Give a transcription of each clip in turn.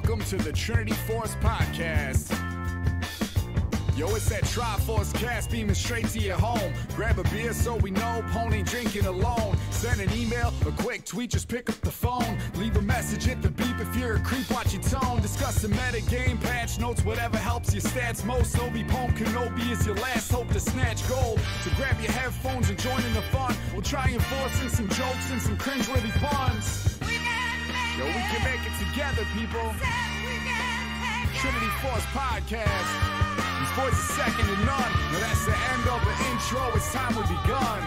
welcome to the Trinity Force Podcast. Yo, it's that Triforce cast beaming straight to your home. Grab a beer so we know Pone ain't drinking alone. Send an email, a quick tweet, just pick up the phone. Leave a message, hit the beep if you're a creep, watch your tone. Discuss the meta game, patch notes, whatever helps your stats most. Obi-Pone Kenobi is your last hope to snatch gold. So grab your headphones and join in the fun. We'll try enforcing some jokes and some cringeworthy puns. Yo, we can make it together, people. Trinity Force Podcast. These boys are second to none. Now that's the end of the intro. It's time we begun.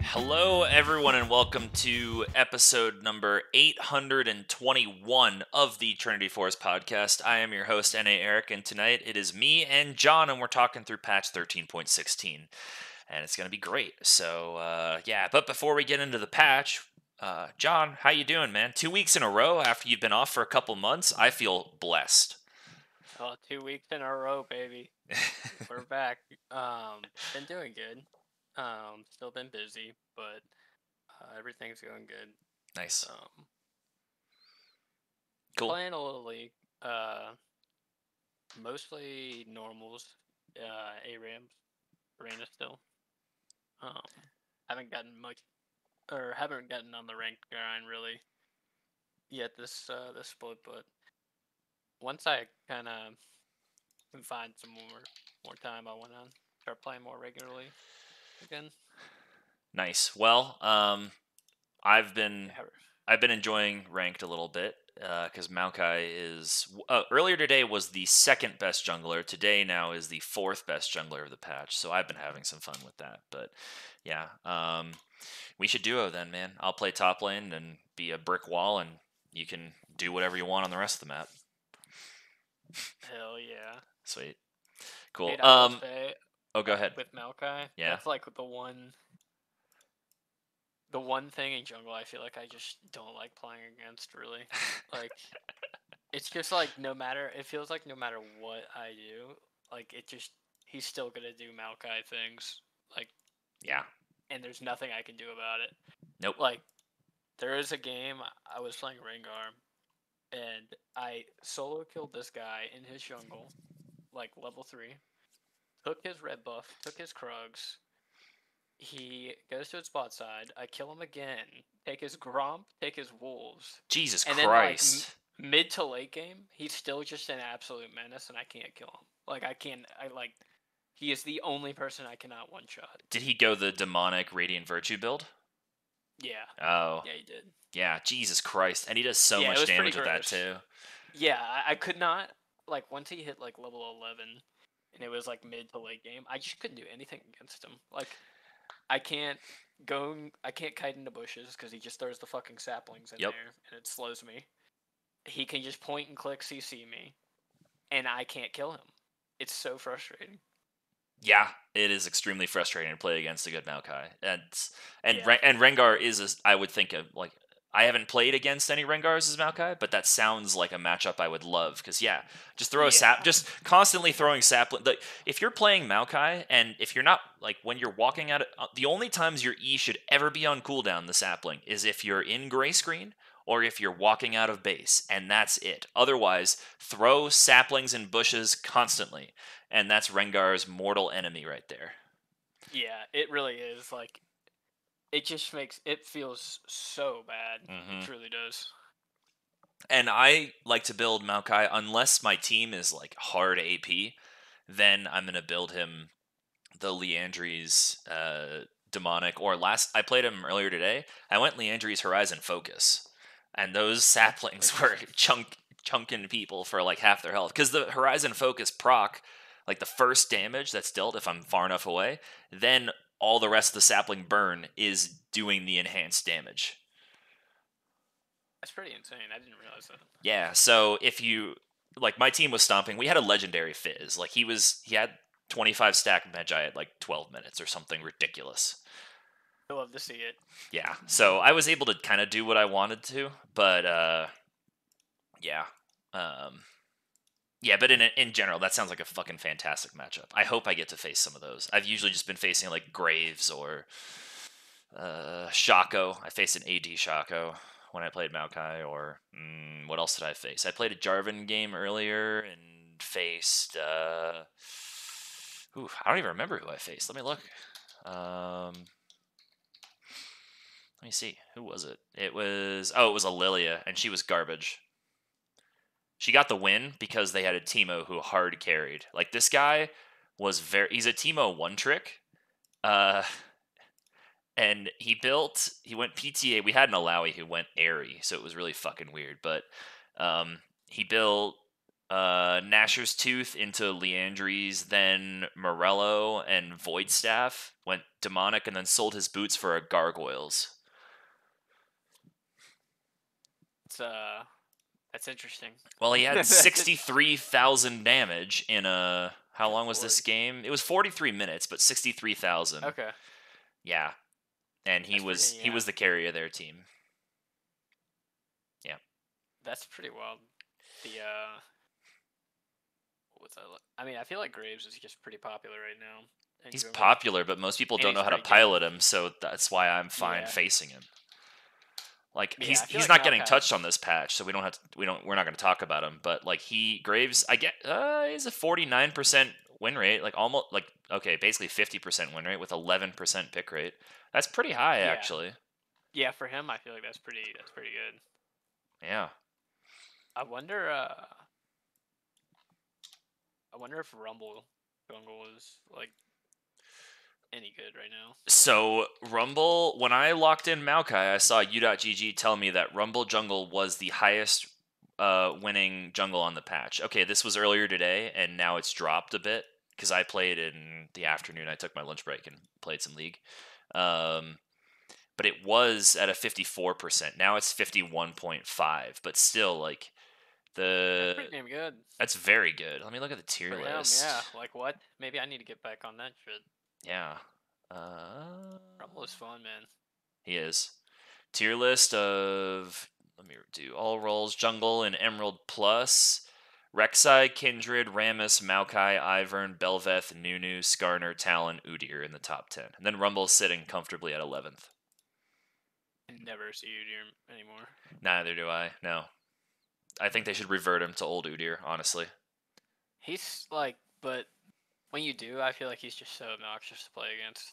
Hello, everyone, and welcome to episode number 821 of the Trinity Force Podcast. I am your host, N.A. Erik, and tonight it is me and John, and we're talking through patch 13.16. And it's going to be great. So, yeah, but before we get into the patch, John, how you doing, man? 2 weeks in a row after you've been off for a couple months. I feel blessed. Oh, 2 weeks in a row, baby. We're back. Been doing good. Still been busy, but everything's going good. Nice. Cool. Playing a little league. Mostly normals. ARAMs. Arena still. Haven't gotten on the ranked grind really yet this split, but once I kind of can find some more time, I want to start playing more regularly again. Nice. Well, I've been enjoying ranked a little bit because Maokai is earlier today was the second best jungler. Today now is the fourth best jungler of the patch. So I've been having some fun with that. But yeah, we should duo then, man. I'll play top lane and be a brick wall, and you can do whatever you want on the rest of the map. Hell yeah! Sweet, cool. Hey, I will say, go ahead. With Maokai, yeah, that's like the one thing in jungle I feel like I just don't like playing against, really. Like, it's just like it feels like no matter what I do, like he's still gonna do Maokai things. Like, yeah. And there's nothing I can do about it. Nope. Like, there is a game I was playing Rengar, and I solo killed this guy in his jungle, like level 3. Took his red buff, took his Krugs. He goes to his bot side. I kill him again. Take his Gromp, take his Wolves. Jesus and Christ. Then, like, mid to late game, he's still just an absolute menace, and I can't kill him. Like, he is the only person I cannot one-shot. Did he go the demonic Radiant Virtue build? Yeah. Oh. Yeah, he did. Yeah, Jesus Christ. And he does so much damage with that, too. Yeah, I could not, like, once he hit, like, level 11, and it was, like, mid to late game, I just couldn't do anything against him. Like, I can't kite into bushes, because he just throws the fucking saplings in there, and it slows me. He can just point and click CC me, and I can't kill him. It's so frustrating. Yeah, it is extremely frustrating to play against a good Maokai. And Rengar is, I would think, like, I haven't played against any Rengars as Maokai, but that sounds like a matchup I would love. Because, just throw just constantly throwing sapling. Like, if you're playing Maokai, and if you're not, like, when you're walking at it, the only times your E should ever be on cooldown, the sapling, is if you're in gray screen, or if you're walking out of base, and that's it. Otherwise, throw saplings and bushes constantly, and that's Rengar's mortal enemy right there. Yeah, it really is. Like, it just feels so bad. Mm-hmm. It truly does. And I like to build Maokai, unless my team is, like, hard AP, then I'm going to build him the Liandry's demonic, or I played him earlier today, I went Liandry's Horizon Focus. And those saplings were chunking people for like half their health. Because the Horizon Focus proc, like the first damage that's dealt if I'm far enough away, then all the rest of the sapling burn is doing the enhanced damage. That's pretty insane. I didn't realize that. Yeah, so if you... Like, my team was stomping. We had a legendary Fizz. Like, he had 25 stack Magi at like 12 minutes or something ridiculous. I love to see it. Yeah, so I was able to kind of do what I wanted to, but but in general, that sounds like a fucking fantastic matchup. I hope I get to face some of those. I've usually just been facing like Graves or Shaco. I faced an AD Shaco when I played Maokai. Or what else did I face? I played a Jarvan game earlier and faced. I don't even remember who I faced. Let me look. Let me see. Who was it? It was a Lilia, and she was garbage. She got the win because they had a Teemo who hard carried. Like, this guy was he's a Teemo one trick. And he went PTA. We had an Alawi who went airy, so it was really fucking weird. But he built Nasher's Tooth into Leandry's, then Morello and Void Staff, went Demonic, and then sold his boots for a Gargoyles. That's interesting. Well, he had 63,000 damage in a... How long was this game? It was 43 minutes, but 63,000. Okay. Yeah. And he was the carrier of their team. Yeah. That's pretty wild. I mean, I feel like Graves is just pretty popular right now. He's popular, but most people don't know how to pilot him, so that's why I'm fine facing him. Like, he's not getting touched on this patch, so we're not going to talk about him. But like, Graves, I get he's a 49% win rate, like almost like basically 50% win rate with 11% pick rate. That's pretty high, actually. Yeah, for him, I feel like that's pretty good. Yeah. I wonder if Rumble Jungle is like any good right now. So Rumble, when I locked in Maokai, I saw U.GG tell me that Rumble Jungle was the highest winning jungle on the patch. Okay, this was earlier today, and now it's dropped a bit because I played in the afternoon. I took my lunch break and played some League. But it was at a 54%. Now it's 51.5. But still, like, that's pretty damn good. That's very good. Let me look at the tier list. Yeah, like what? Maybe I need to get back on that shit. Yeah. Rumble is fun, man. He is. Tier list of, let me do all roles, Jungle and Emerald Plus. Rek'Sai, Kindred, Rammus, Maokai, Ivern, Belveth, Nunu, Skarner, Talon, Udyr in the top 10. And then Rumble's sitting comfortably at 11th. I never see Udyr anymore. Neither do I, no. I think they should revert him to old Udyr, honestly. He's like, but when you do, I feel like he's just so obnoxious to play against.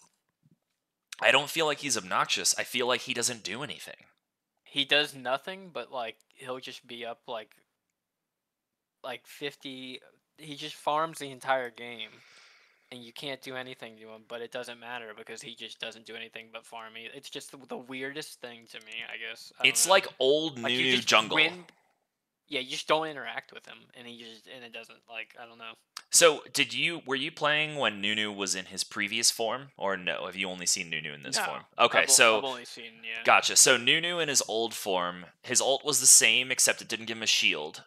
I don't feel like he's obnoxious. I feel like he doesn't do anything. He does nothing, but like he'll just be up like 50. He just farms the entire game, and you can't do anything to him. But it doesn't matter because he just doesn't do anything but farm. It's just the weirdest thing to me, I guess. It's like old Nunu jungle. Yeah, you just don't interact with him, and it doesn't, like, I don't know. So, were you playing when Nunu was in his previous form, or no? Have you only seen Nunu in this form? Okay, I've only seen, yeah. Gotcha. So Nunu in his old form, his ult was the same, except it didn't give him a shield.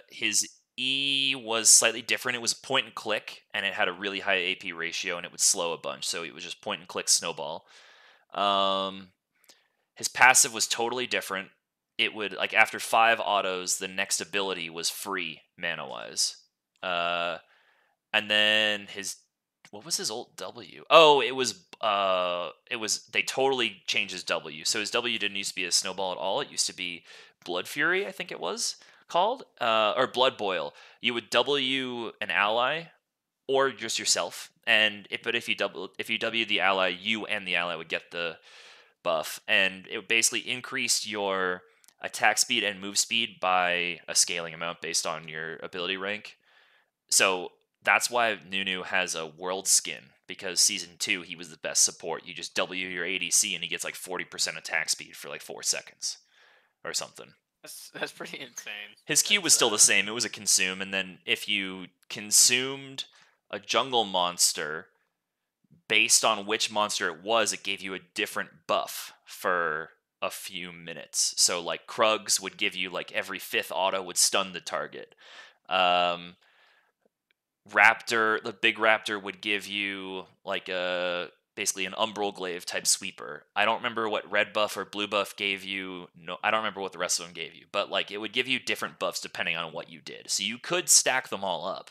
His E was slightly different. It was point and click, and it had a really high AP ratio, and it would slow a bunch. So it was just point and click snowball. His passive was totally different. It would, like, after 5 autos, the next ability was free mana-wise. And then what was his ult W? Oh, it was, they totally changed his W. So his W didn't used to be a snowball at all. It used to be Blood Fury, I think it was called, or Blood Boil. You would W an ally, or just yourself. But if you W the ally, you and the ally would get the buff. And it basically increased your attack speed and move speed by a scaling amount based on your ability rank. So that's why Nunu has a world skin, because Season 2, he was the best support. You just W your ADC and he gets like 40% attack speed for like 4 seconds or something. That's pretty insane. His Q was still the same. It was a consume, and then if you consumed a jungle monster, based on which monster it was, it gave you a different buff for a few minutes. So like Krugs would give you, like, every 5th auto would stun the target. Raptor, the big Raptor would give you like basically an Umbral Glaive type sweeper. I don't remember what red buff or blue buff gave you. No, I don't remember what the rest of them gave you, but like it would give you different buffs depending on what you did. So you could stack them all up,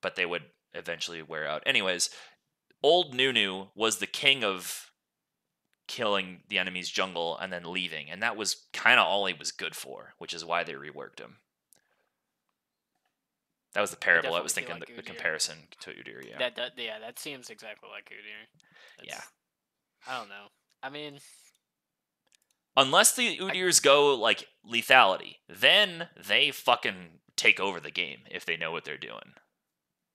but they would eventually wear out. Anyways, old Nunu was the king of killing the enemy's jungle and then leaving, and that was kind of all he was good for, which is why they reworked him. That was the parable I was thinking, the comparison to Udyr, yeah. That seems exactly like Udyr. Yeah. I don't know. I mean, unless the Udyrs go like lethality, then they fucking take over the game if they know what they're doing.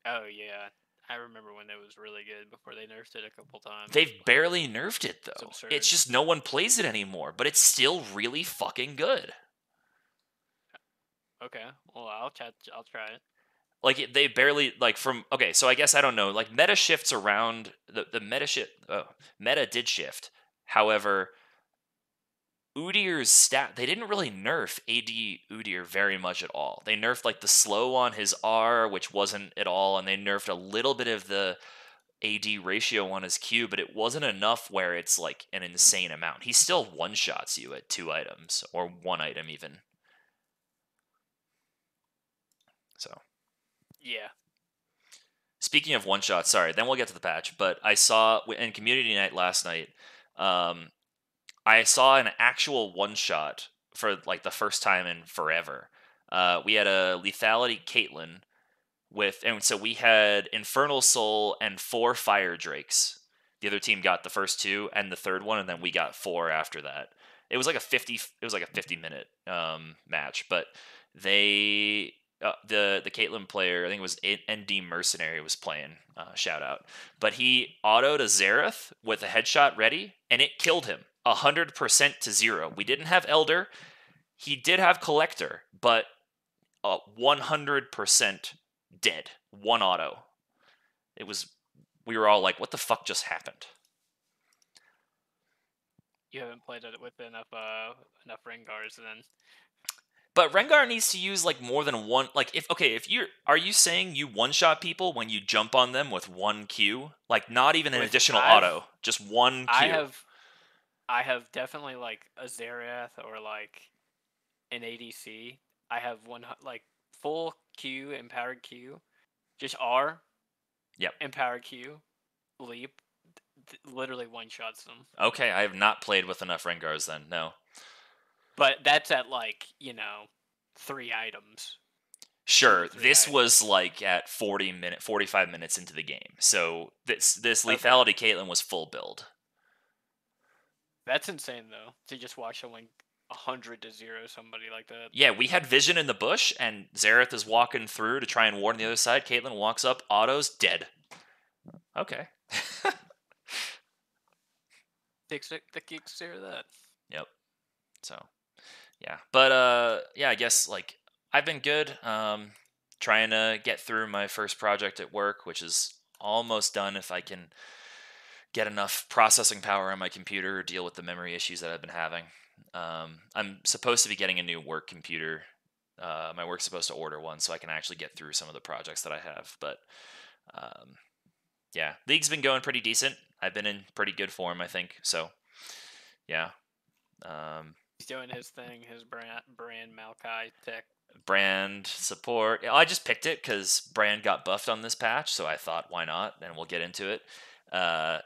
Oh yeah, I remember when it was really good before they nerfed it a couple times. They've barely nerfed it though. It's just no one plays it anymore, but it's still really fucking good. Okay, well I'll try it. Like they barely okay, so I guess I don't know. Like meta shifts around the meta shift. Meta did shift. However, Udyr's stat, they didn't really nerf AD Udyr very much at all. They nerfed like the slow on his R, which wasn't at all, and they nerfed a little bit of the AD ratio on his Q, but it wasn't enough where it's like an insane amount. He still one-shots you at 2 items, or 1 item even. So. Yeah. Speaking of one-shots, sorry, then we'll get to the patch, but I saw in Community Night last night, I saw an actual one-shot for like the first time in forever. We had a lethality Caitlyn and so we had Infernal Soul and 4 Fire Drakes. The other team got the first 2 and the third one, and then we got 4 after that. It was like a 50-minute match, but they the Caitlyn player, I think it was ND Mercenary, was playing. Shout out, but he autoed a Xerath with a headshot ready, and it killed him 100% to 0. We didn't have Elder. He did have Collector, but 100% dead. 1 auto. We were all like, what the fuck just happened? You haven't played it with enough Rengars then. But Rengar needs to use like more than one. Like are you saying you one-shot people when you jump on them with 1 Q? Like not even an additional auto, just 1 Q. I have definitely like a Xerath or like an ADC. I have one like full Q, empowered Q, just R. Yep. Empowered Q, leap, literally one-shots them. Okay, I have not played with enough Rengars then. No. But that's at 3 items. Sure, this was like at 45 minutes into the game. So this lethality Caitlyn was full build. That's insane though, to just watch someone 100 to 0 somebody like that. Yeah, we had vision in the bush, and Xerath is walking through to try and ward on the other side. Caitlyn walks up, autos, dead. Okay. Takes the kicks to that. Yep. So, yeah. But, yeah, I guess, I've been good. Trying to get through my first project at work, which is almost done if I can get enough processing power on my computer or deal with the memory issues that I've been having. I'm supposed to be getting a new work computer. My work's supposed to order one so I can actually get through some of the projects that I have. But, yeah, League's been going pretty decent. I've been in pretty good form, I think. So, yeah. He's doing his thing, his brand Maokai tech. Brand support. I just picked it because Brand got buffed on this patch, so I thought, why not? And we'll get into it.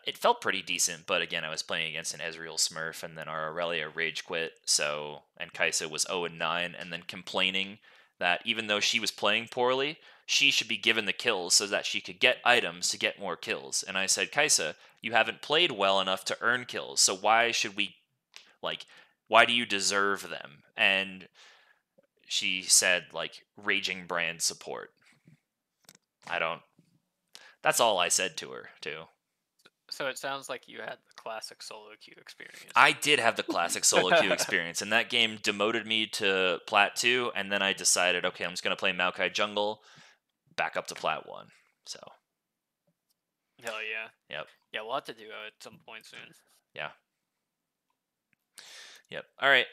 It felt pretty decent, but again, I was playing against an Ezreal Smurf, and then our Aurelia rage quit, and Kai'Sa was 0-9, and then complaining that even though she was playing poorly, she should be given the kills so that she could get items to get more kills. And I said, Kai'Sa, you haven't played well enough to earn kills, so why should we, why do you deserve them? And she said, raging Brand support. That's all I said to her, too. So it sounds like you had the classic solo queue experience. I did have the classic solo queue experience, and that game demoted me to Plat 2, and then I decided, okay, I'm just going to play Maokai Jungle, back up to Plat 1. So. Hell yeah. Yep. Yeah, we'll have to do it at some point soon. Yeah. Yep. All right,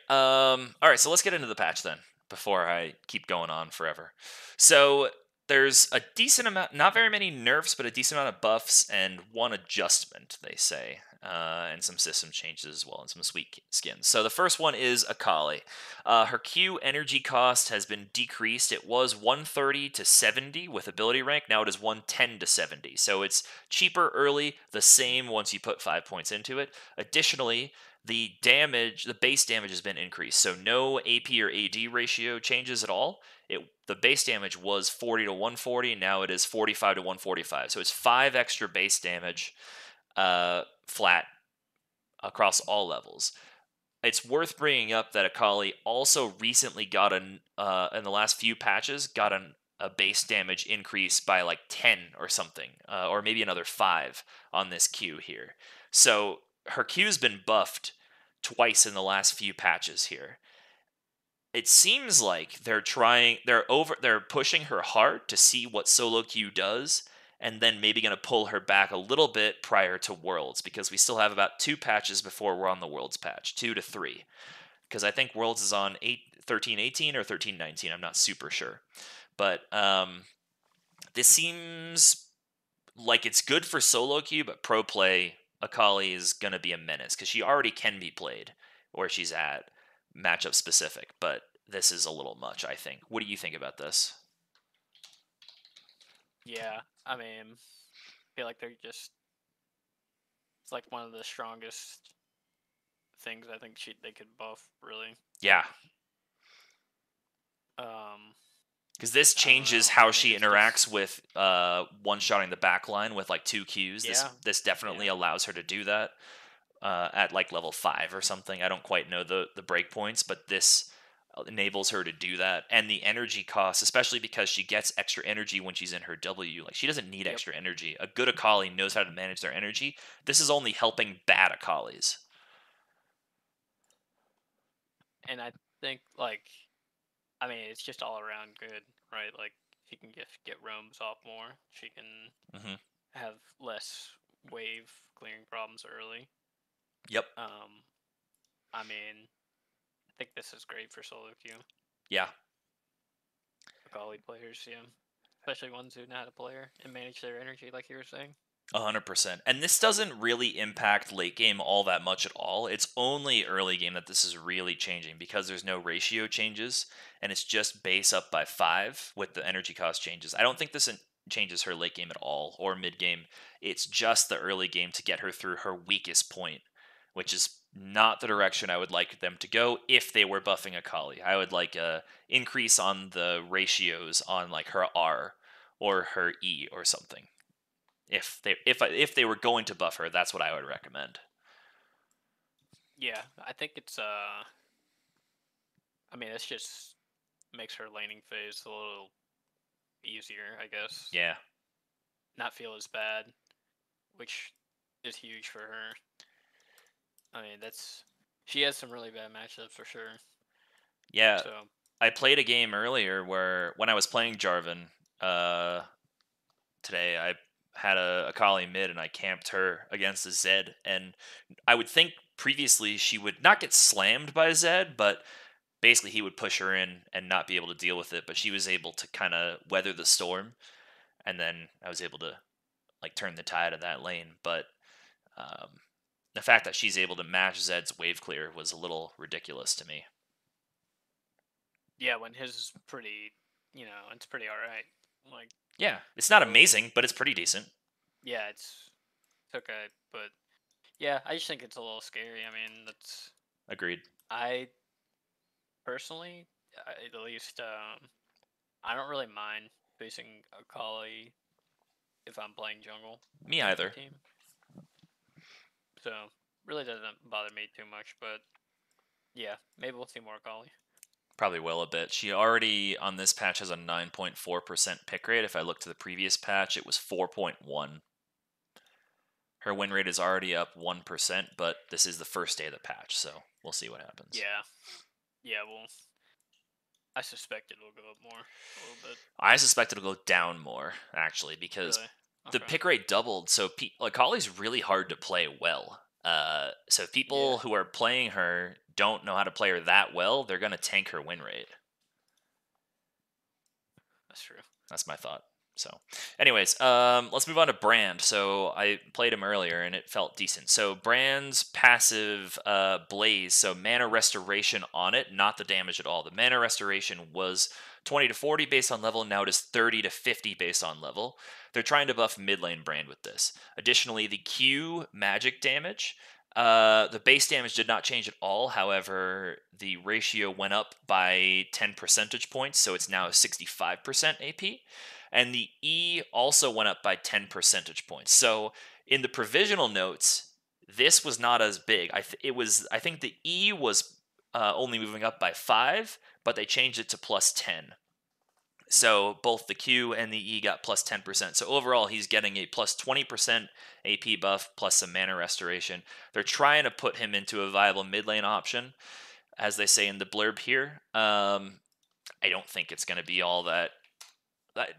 so let's get into the patch then, before I keep going on forever. So there's a decent amount, not very many nerfs, but a decent amount of buffs and one adjustment, they say. and some system changes as well, and some sweet skins. So the first one is Akali. Her Q energy cost has been decreased. It was 130 to 70 with ability rank. Now it is 110 to 70. So it's cheaper early, the same once you put 5 points into it. Additionally, the base damage has been increased. So no AP or AD ratio changes at all. The base damage was 40 to 140. Now it is 45 to 145. So it's 5 extra base damage flat across all levels. It's worth bringing up that Akali also recently got in the last few patches, got a base damage increase by like 10 or something, or maybe another 5 on this Q here. So her Q's been buffed twice in the last few patches here. It seems like they're pushing her hard to see what solo Q does, and then maybe going to pull her back a little bit prior to Worlds, because we still have about 2 patches before we're on the Worlds patch, 2 to 3. Because I think Worlds is on 13-18 or 13-19, I'm not super sure. But this seems like it's good for solo queue, but pro play, Akali is going to be a menace, because she already can be played where she's at, matchup specific, but this is a little much, I think. What do you think about this? Yeah, I mean, I feel like it's like one of the strongest things I think they could buff, really. Yeah. Because this changes how she interacts with one-shotting the back line with like 2 Qs. Yeah. This definitely allows her to do that at like level 5 or something. I don't quite know the breakpoints, but this enables her to do that. And the energy cost, especially because she gets extra energy when she's in her W, like she doesn't need extra energy. A good Akali knows how to manage their energy. This is only helping bad Akalis. And I think, like, I mean, it's just all around good, right? Like, she can get roams off more. She can have less wave clearing problems early. Yep. I mean, I think this is great for solo queue. Yeah. Akali players, yeah. Especially ones who know how to play her and manage their energy, like you were saying. 100%. And this doesn't really impact late game all that much at all. It's only early game that this is really changing, because there's no ratio changes, and it's just base up by 5 with the energy cost changes. I don't think this changes her late game at all, or mid game. It's just the early game to get her through her weakest point, which is not the direction I would like them to go if they were buffing Akali. I would like a increase on the ratios on like her R or her E or something. If they were going to buff her, that's what I would recommend. Yeah, I think it's I mean, this just makes her laning phase a little easier, I guess. Yeah. Not feel as bad, which is huge for her. I mean, she has some really bad matchups for sure. Yeah. So I played a game earlier where when I was playing Jarvan today, I had a Akali mid and I camped her against a Zed, and I would think previously she would not get slammed by Zed, but basically he would push her in and not be able to deal with it, but she was able to kind of weather the storm, and then I was able to like turn the tide of that lane. But the fact that she's able to match Zed's wave clear was a little ridiculous to me. Yeah, when his is pretty, it's pretty alright. Like, yeah, it's not amazing, but it's pretty decent. Yeah, it's okay, but yeah, I just think it's a little scary. I mean, that's agreed. I personally, at least, I don't really mind facing Akali if I'm playing jungle. Me either. Team. So really doesn't bother me too much, but yeah, maybe we'll see more Akali. Probably will a bit. She already, on this patch, has a 9.4% pick rate. If I look to the previous patch, it was 4.1. Her win rate is already up 1%, but this is the first day of the patch, so we'll see what happens. Yeah, well, I suspect it'll go up more a little bit. I suspect it'll go down more, actually, because the pick rate doubled, so Akali's really hard to play well. So people who are playing her don't know how to play her that well, they're going to tank her win rate. That's true. That's my thought. So, anyways, let's move on to Brand. So I played him earlier and it felt decent. So Brand's passive Blaze, so mana restoration on it, not the damage at all. The mana restoration was 20 to 40 based on level. Now it is 30 to 50 based on level. They're trying to buff mid lane Brand with this. Additionally, the Q magic damage. The base damage did not change at all. However, the ratio went up by 10 percentage points, so it's now 65% AP. And the E also went up by 10 percentage points. So in the provisional notes, this was not as big. I think the E was only moving up by 5, but they changed it to plus 10. So both the Q and the E got plus 10%. So overall, he's getting a plus 20% AP buff plus some mana restoration. They're trying to put him into a viable mid lane option, as they say in the blurb here. I don't think it's going to be all that.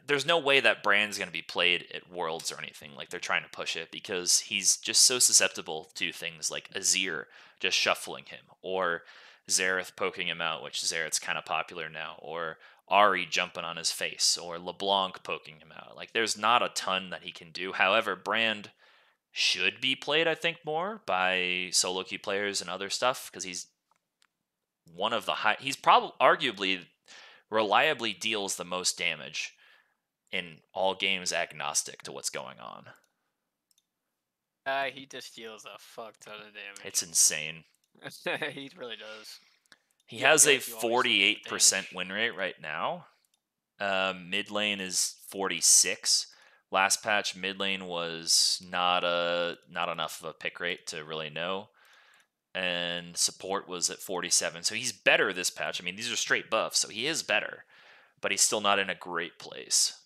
There's no way that Brand's going to be played at Worlds or anything. Like, they're trying to push it because he's just so susceptible to things like Azir just shuffling him, or Xerath poking him out, which Xerath's kind of popular now, or Ari jumping on his face, or LeBlanc poking him out. Like, there's not a ton that he can do. However, Brand should be played, I think, more by solo queue players and other stuff, because he's one of the high. He's probably arguably reliably deals the most damage in all games, agnostic to what's going on. He just deals a fuck ton of damage. It's insane. He really does. He Yeah, I has feel a like you always look at the 48% damage. win rate right now. Mid lane is 46. Last patch, mid lane was not enough of a pick rate to really know. And support was at 47. So he's better this patch. I mean, these are straight buffs, so he is better. But he's still not in a great place.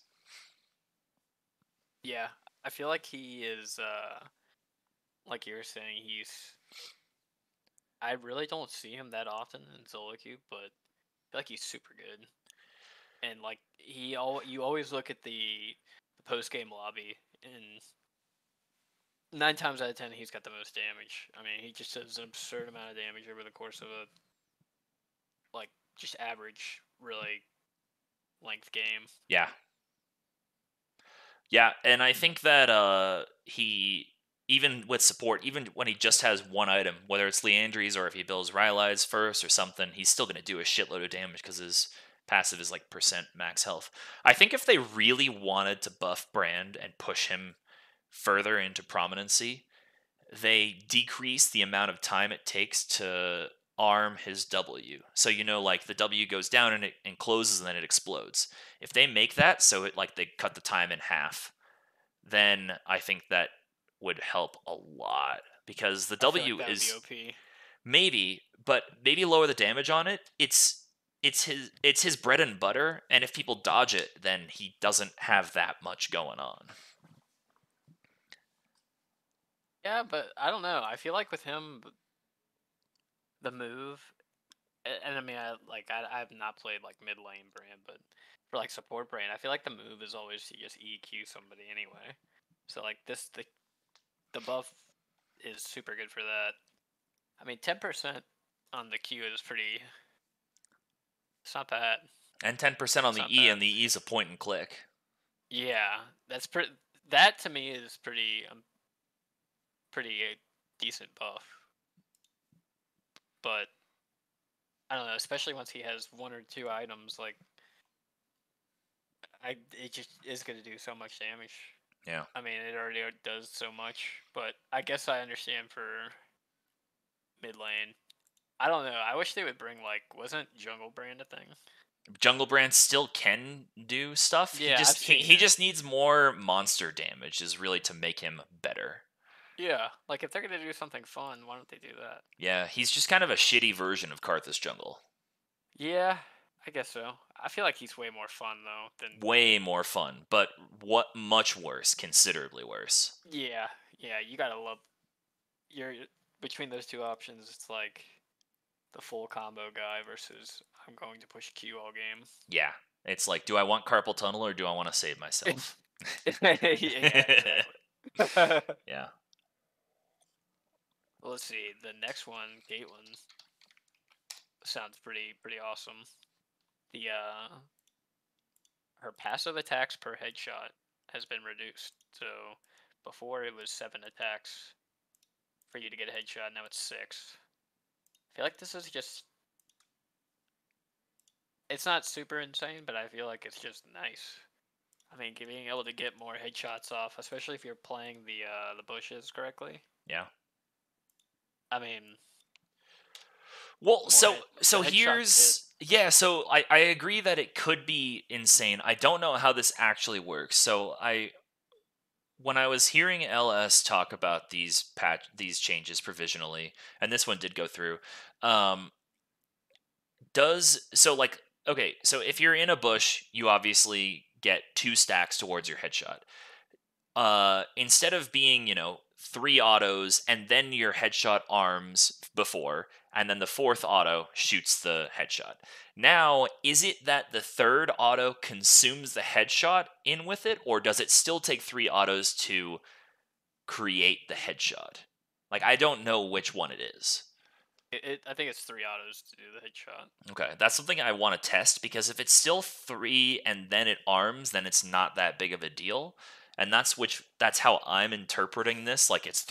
Yeah, I feel like he is, like you were saying, I really don't see him that often in solo queue, but I feel like he's super good. And like you always look at the post game lobby, and 9 times out of 10 he's got the most damage. I mean, he just does an absurd amount of damage over the course of a just average really length game. Yeah. Yeah, and I think that he, even with support, even when he just has one item, whether it's Leandry's or if he builds Rylai's first or something, he's still going to do a shitload of damage because his passive is like percent max health. I think if they really wanted to buff Brand and push him further into prominency, they decrease the amount of time it takes to arm his W. So, like the W goes down and it closes and then it explodes. If they make that so it like they cut the time in half, then I think that would help a lot, because the W that is would be OP. maybe, but maybe lower the damage on it. It's his bread and butter, and if people dodge it, then he doesn't have that much going on. Yeah, but I don't know. I feel like with him, the move, and I mean, I have not played like mid lane Brand, but for like support Brand, I feel like the move is always to just EQ somebody anyway. So like the buff is super good for that. I mean, 10% on the Q is pretty. It's not bad. And 10% on It's the not E, bad. and the E is a point and click. Yeah, that's pretty. That to me is pretty decent buff. But I don't know, especially once he has 1 or 2 items, like it just is going to do so much damage. Yeah. I mean, it already does so much, but I guess I understand for mid lane. I don't know. I wish they would bring wasn't Jungle Brand a thing? Jungle Brand still can do stuff. Yeah, I've seen he it. just needs more monster damage, is really to make him better. Yeah, like if they're gonna do something fun, why don't they do that? Yeah, he's just kind of a shitty version of Karthus Jungle. Yeah, I guess so. I feel like he's way more fun though than. Way more fun, but much worse, considerably worse. Yeah, you gotta love. You're between those two options. It's like the full combo guy versus I'm going to push Q all game. Yeah, it's like, do I want carpal tunnel or do I want to save myself? Yeah, exactly. Yeah. Well, let's see. The next one, Caitlyn, sounds pretty awesome. The her passive attacks per headshot has been reduced. So before it was 7 attacks for you to get a headshot. Now it's 6. I feel like this is just. It's not super insane, but I feel like it's just nice. I mean, being able to get more headshots off, especially if you're playing the bushes correctly. Yeah. I mean, well, more so hit- so the headshots here's yeah. So I agree that it could be insane. I don't know how this actually works. So when I was hearing LS talk about these changes provisionally, and this one did go through, um, okay, so if you're in a bush, you obviously get 2 stacks towards your headshot. Instead of being 3 autos and then your headshot arms before, and then the 4th auto shoots the headshot. Now, is it that the 3rd auto consumes the headshot in with it, or does it still take 3 autos to create the headshot? Like, I don't know which one it is. I think it's 3 autos to do the headshot. Okay, that's something I want to test, because if it's still 3 and then it arms, then it's not that big of a deal. And that's how I'm interpreting this. Like, it's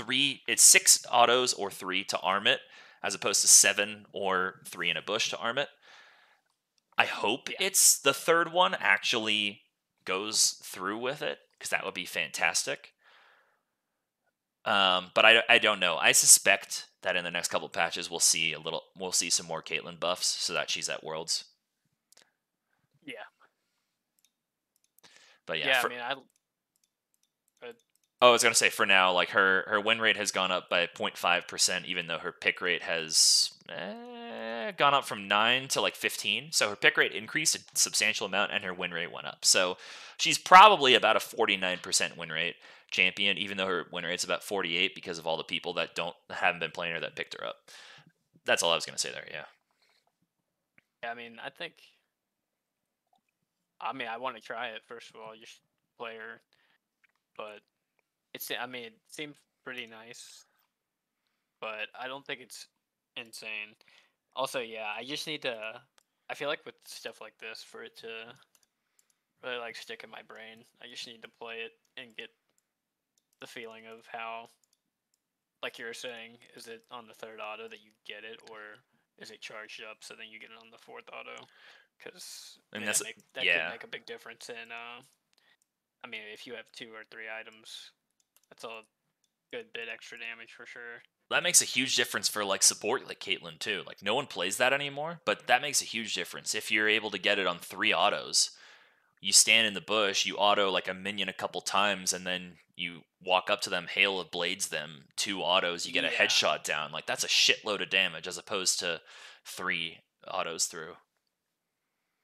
6 autos or 3 to arm it, as opposed to 7 or 3 in a bush to arm it. I hope it's the 3rd one actually goes through with it, because that would be fantastic. But I don't know. I suspect that in the next couple patches we'll see some more Caitlyn buffs, so that she's at Worlds. Yeah. But yeah, I mean, I was gonna say, for now, like, her win rate has gone up by 0.5%, even though her pick rate has gone up from 9 to like 15. So her pick rate increased a substantial amount, and her win rate went up. So she's probably about a 49% win rate champion, even though her win rate's about 48 because of all the people that haven't been playing her that picked her up. That's all I was gonna say there. Yeah. Yeah, I mean, I want to try it first of all, just play her, but it seems pretty nice, but I don't think it's insane. Also, yeah, I just need to. I feel like with stuff like this, for it to really like stick in my brain, I just need to play it and get the feeling of how, like you were saying, is it on the 3rd auto that you get it, or is it charged up so then you get it on the 4th auto? Because that could make a big difference in. I mean, if you have 2 or 3 items, that's a good bit extra damage for sure. That makes a huge difference for like support like Caitlyn too. Like, no one plays that anymore, but that makes a huge difference. If you're able to get it on 3 autos, you stand in the bush, you auto like a minion a couple times, and then you walk up to them, hail of blades them, 2 autos, you get a headshot down. Like, that's a shitload of damage as opposed to 3 autos through.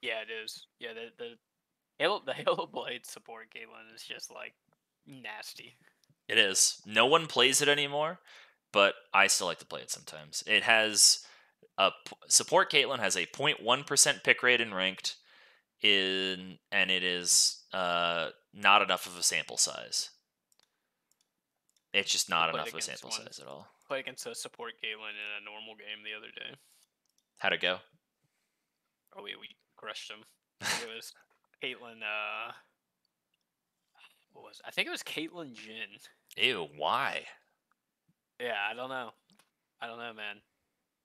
Yeah, it is. Yeah, the Halo Blade support Caitlyn is just like nasty. It is. No one plays it anymore, but I still like to play it sometimes. It has support Caitlyn has a 0.1% pick rate in ranked, and it is not enough of a sample size. It's just not enough of a sample size at all. Played against a support Caitlyn in a normal game the other day. How'd it go? Oh, we crushed him. It was Caitlyn. I think it was Caitlyn Jin. Ew, why? Yeah, I don't know, man.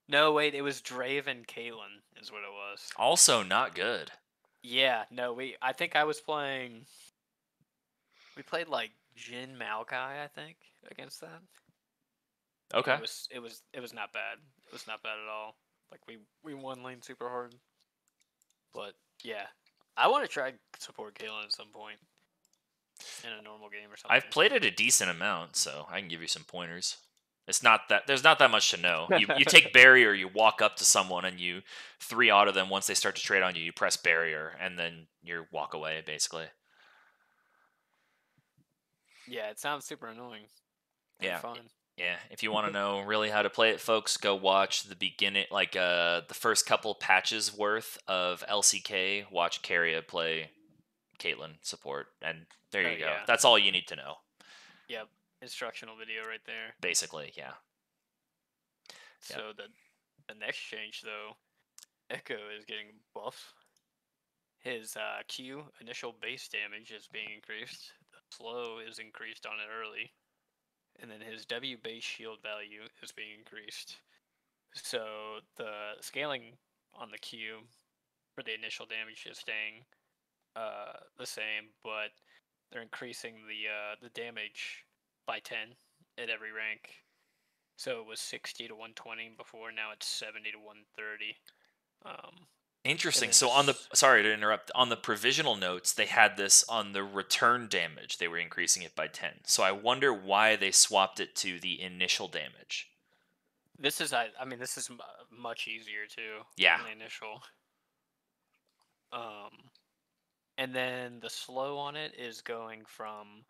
No, wait, it was Draven Caitlyn is what it was. Also not good. Yeah, no, I think I was playing. We played like Jin Maokai, I think, against that. Okay. It was not bad. It was not bad at all. Like, we won lane super hard. But yeah, I want to try support Caitlyn at some point in a normal game or something. I've played it a decent amount, so I can give you some pointers. There's not that much to know. You take barrier, you walk up to someone, and you 3 auto them. Once they start to trade on you, you press barrier, and then you walk away, basically. Yeah, it sounds super annoying. Yeah. Fun. Yeah, if you want to know really how to play it, folks, go watch the beginning, like the first couple patches worth of LCK. Watch Carria play Caitlyn support, and there you go. Yeah. That's all you need to know. Yep, instructional video right there. Basically, yeah. So the next change though, Echo is getting buffs. his Q initial base damage is being increased. The slow is increased on it early, and then his W base shield value is being increased. So the scaling on the Q for the initial damage is staying the same, but they're increasing the damage by 10 at every rank. So it was 60 to 120 before. Now it's 70 to 130. Interesting. So sorry to interrupt. On the provisional notes, they had this on the return damage. They were increasing it by 10. So I wonder why they swapped it to the initial damage. This is this is much easier too. Yeah. Than the initial. And then the slow on it is going from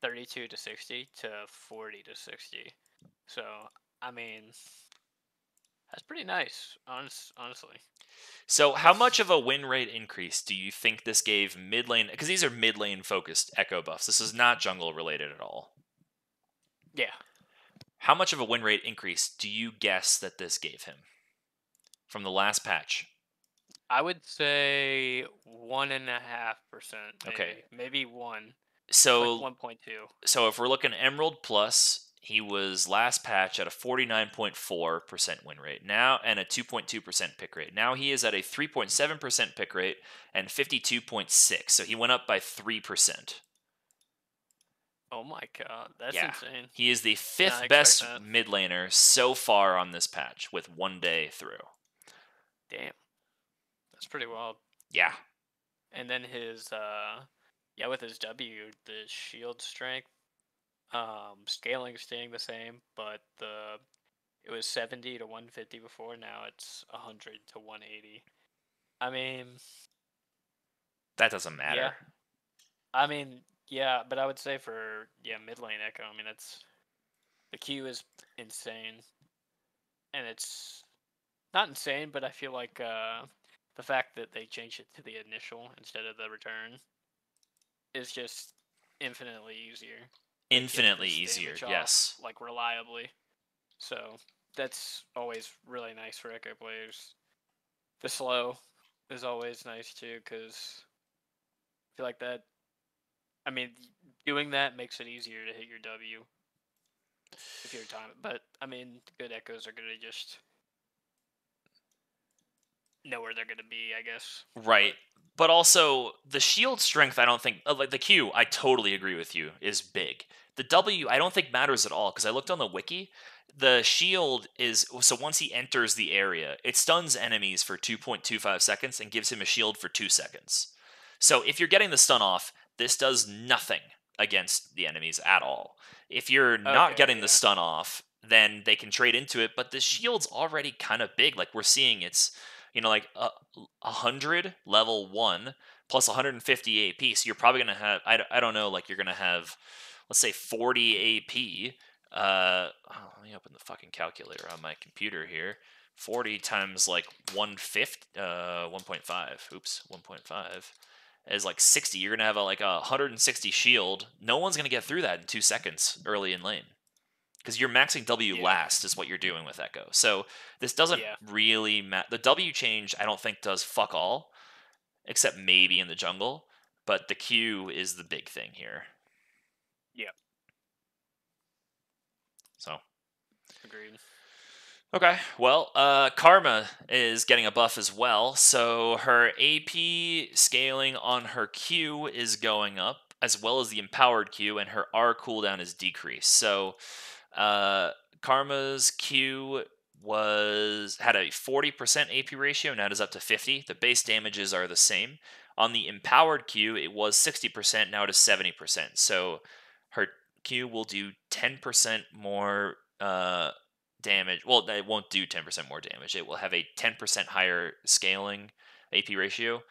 32 to 60 to 40 to 60. So I mean, that's pretty nice, honestly. So how much of a win rate increase do you think this gave mid lane? Because these are mid lane focused echo buffs. This is not jungle related at all. Yeah. How much of a win rate increase do you guess that this gave him from the last patch? I would say 1.5%. Okay. Maybe 1. So like 1.2. So if we're looking Emerald Plus, he was last patch at a 49.4% win rate now and a 2.2% pick rate. Now he is at a 3.7% pick rate and 52.6. So he went up by 3%. Oh my god, that's Yeah. insane. He is the 5th best mid laner so far on this patch with 1 day through. Damn. That's pretty wild. Yeah. And then his with his W, the shield strength, scaling staying the same, but it was 70 to 150 before, now it's 100 to 180. I mean, that doesn't matter. Yeah. I mean, yeah, but I would say for mid lane echo, I mean the Q is insane. And it's not insane, but I feel like the fact that they changed it to the initial instead of the return is just infinitely easier. Infinitely easier, yes. Like reliably. So that's always really nice for echo players. The slow is always nice too, because I feel like that. I mean, doing that makes it easier to hit your W if you're time. But I mean, good echoes are gonna just know where they're gonna be, I guess. Right. But also, the shield strength, I don't think, like the Q, I totally agree with you, is big. The W, I don't think matters at all, because I looked on the wiki. The shield is, so once he enters the area, it stuns enemies for 2.25 seconds and gives him a shield for 2 seconds. So if you're getting the stun off, this does nothing against the enemies at all. If you're not getting the stun off, then they can trade into it, but the shield's already kind of big. Like we're seeing it's, like 100 level 1 plus 150 AP. So you're probably going to have, I don't know, like you're going to have, let's say 40 AP. Let me open the fucking calculator on my computer here. 40 times like 1.5. Oops, 1.5 is like 60. You're going to have like a 160 shield. No one's going to get through that in 2 seconds early in lane. Because you're maxing W last is what you're doing with Echo. So this doesn't really matter. The W change, I don't think, does fuck all, except maybe in the jungle. But the Q is the big thing here. Yeah. So. Agreed. Okay, well, Karma is getting a buff as well. So her AP scaling on her Q is going up, as well as the empowered Q, and her R cooldown is decreased. So Karma's Q had a 40% AP ratio, now it is up to 50. The base damages are the same. On the empowered Q, it was 60%, now it is 70%. So her Q will do 10% more damage. Well, it won't do 10% more damage. It will have a 10% higher scaling AP ratio,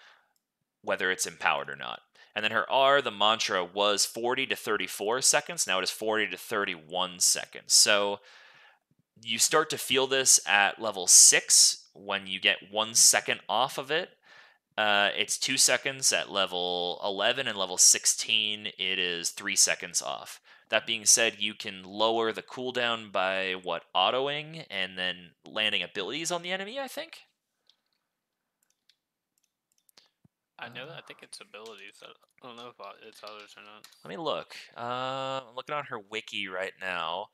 whether it's empowered or not. And then her R, the mantra, was 40 to 34 seconds. Now it is 40 to 31 seconds. So you start to feel this at level 6 when you get 1 second off of it. It's 2 seconds at level 11, and level 16 it is 3 seconds off. That being said, you can lower the cooldown by, autoing and then landing abilities on the enemy, I think? I know that. I think it's abilities. I don't know if it's others or not. Let me look. I'm looking on her wiki right now.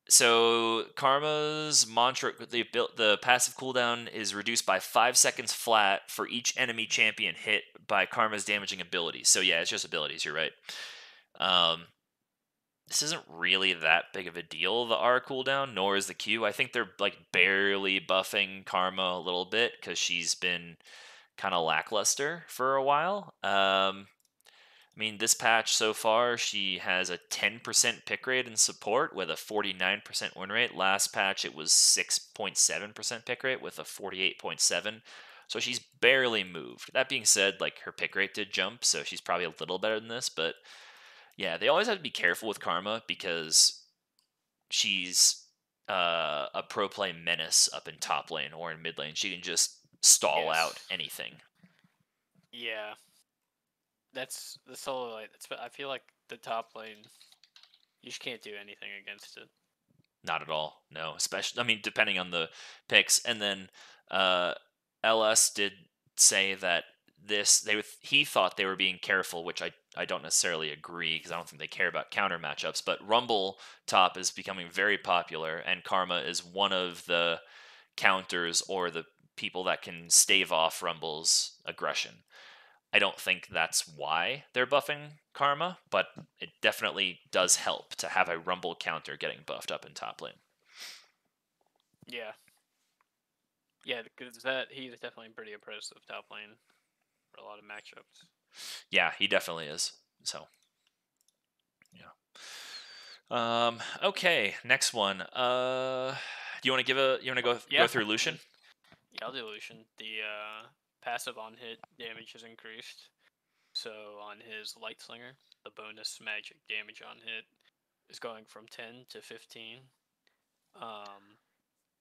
So Karma's mantra, the passive cooldown is reduced by 5 seconds flat for each enemy champion hit by Karma's damaging abilities. So yeah, it's just abilities. You're right. This isn't really that big of a deal, the R cooldown, nor is the Q. I think they're like barely buffing Karma a little bit because she's been kind of lackluster for a while. I mean, this patch so far, she has a 10% pick rate in support with a 49% win rate. Last patch, it was 6.7% pick rate with a 48.7. So she's barely moved. That being said, like her pick rate did jump, so she's probably a little better than this. But yeah, they always have to be careful with Karma because she's a pro play menace up in top lane or in mid lane. She can just stall out anything. Yeah. That's the solo lane. I feel like the top lane, you just can't do anything against it. Not at all. No, especially, I mean, depending on the picks. And then LS did say that he thought they were being careful, which I don't necessarily agree because I don't think they care about counter matchups. But Rumble top is becoming very popular, and Karma is one of the counters or the people that can stave off Rumble's aggression. I don't think that's why they're buffing Karma, but it definitely does help to have a Rumble counter getting buffed up in top lane. Yeah. Yeah, because he's definitely pretty impressive top lane for a lot of matchups. Yeah, he definitely is. So, yeah. Okay, next one. Do you want to go through Lucian? Yeah, I'll do Lucian. The passive on hit damage has increased. So on his Light Slinger, the bonus magic damage on hit is going from 10 to 15.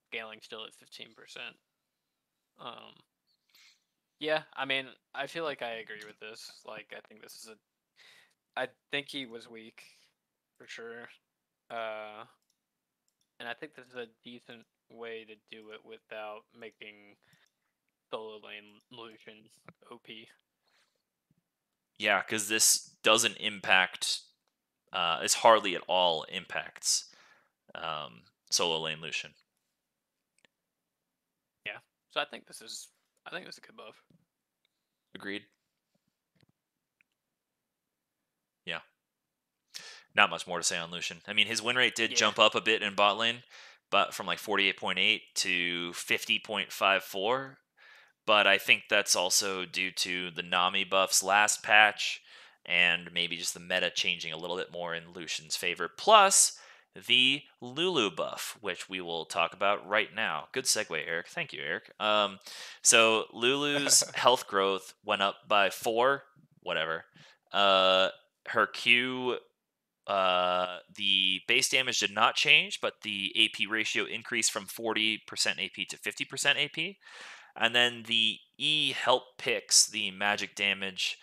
Scaling still at 15%. Yeah, I mean, I feel like I agree with this. Like, I think he was weak, for sure. And I think this is a decent way to do it without making solo lane Lucian OP. Yeah, because this doesn't impact. This hardly at all impacts solo lane Lucian. Yeah, so I think this is a good buff. Agreed. Yeah. Not much more to say on Lucian. I mean, his win rate did jump up a bit in bot lane, but from like 48.8 to 50.54. But I think that's also due to the Nami buffs last patch and maybe just the meta changing a little bit more in Lucian's favor. Plus the Lulu buff, which we will talk about right now. Good segue, Eric. Thank you, Eric. So Lulu's health growth went up by 4, whatever. Her Q, the base damage did not change, but the AP ratio increased from 40% AP to 50% AP. And then the E help picks, the magic damage,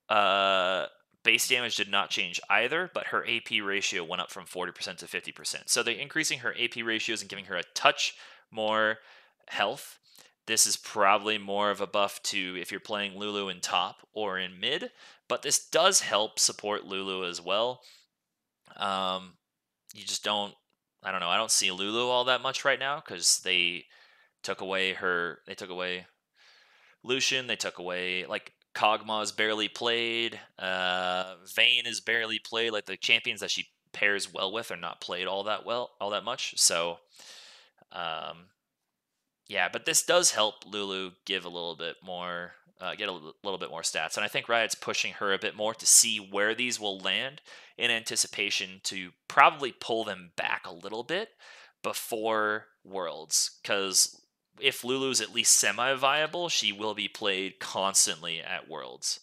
base damage did not change either, but her AP ratio went up from 40% to 50%. So they're increasing her AP ratios and giving her a touch more health. This is probably more of a buff to if you're playing Lulu in top or in mid, but this does help support Lulu as well. You just don't, I don't know, I don't see Lulu all that much right now because they took away Lucian, they took away, like, Kog'Maw is barely played, Vayne is barely played, like, the champions that she pairs well with are not played all that much, so, yeah, but this does help Lulu give a little bit more, get a little bit more stats, and I think Riot's pushing her a bit more to see where these will land in anticipation to probably pull them back a little bit before Worlds, because if Lulu's at least semi-viable, she will be played constantly at Worlds.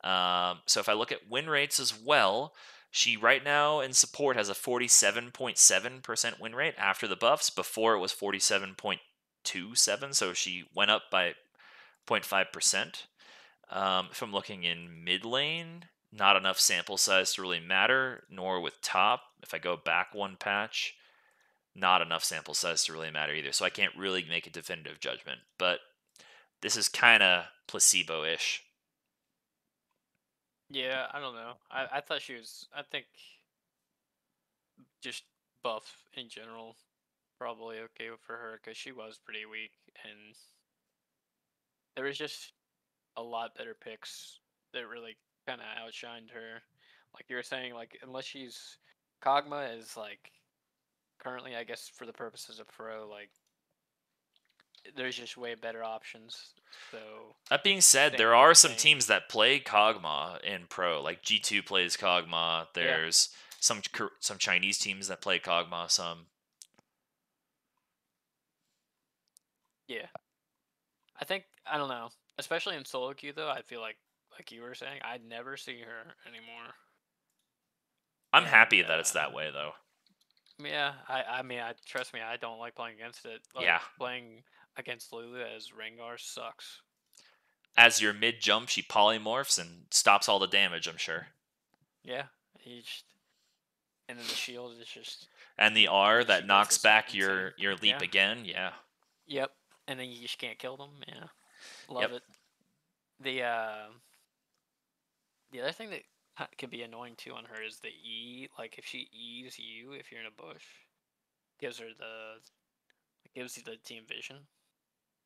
So if I look at win rates as well, she right now in support has a 47.7% win rate after the buffs. Before it was 47.27, so she went up by 0.5%. If I'm looking in mid lane, not enough sample size to really matter, nor with top. If I go back one patch, not enough sample size to really matter either. So I can't really make a definitive judgment. But this is kind of placebo-ish. Yeah, I don't know. I thought she was. I think just buff in general probably okay for her because she was pretty weak, and there was just a lot better picks that really kind of outshined her. Like you were saying, like unless she's Kog'Maw is like currently, I guess for the purposes of pro, like there's just way better options. So That being said, same there with are some Vayne. teams that play Kog'Maw in pro. Like G2 plays Kog'Maw. Yeah, There's some Chinese teams that play Kog'Maw. Some. yeah. I think I don't know, especially in solo queue though. I feel like you were saying, I'd never see her anymore. I'm And happy that it's that way though. yeah, I mean, I trust me, I don't like playing against it. Like Yeah. playing against Lulu as Rengar sucks. As your mid jump, she polymorphs and stops all the damage, I'm sure. Yeah, he just, and then the shield is just And the R she that does knocks is back insane. your leap Yeah. again. Yeah. Yep. And then you just can't kill them. Yeah. Love Yep. it. The other thing that can be annoying too on her is the E. Like if she E's you if you're in a bush, gives her gives you the team vision.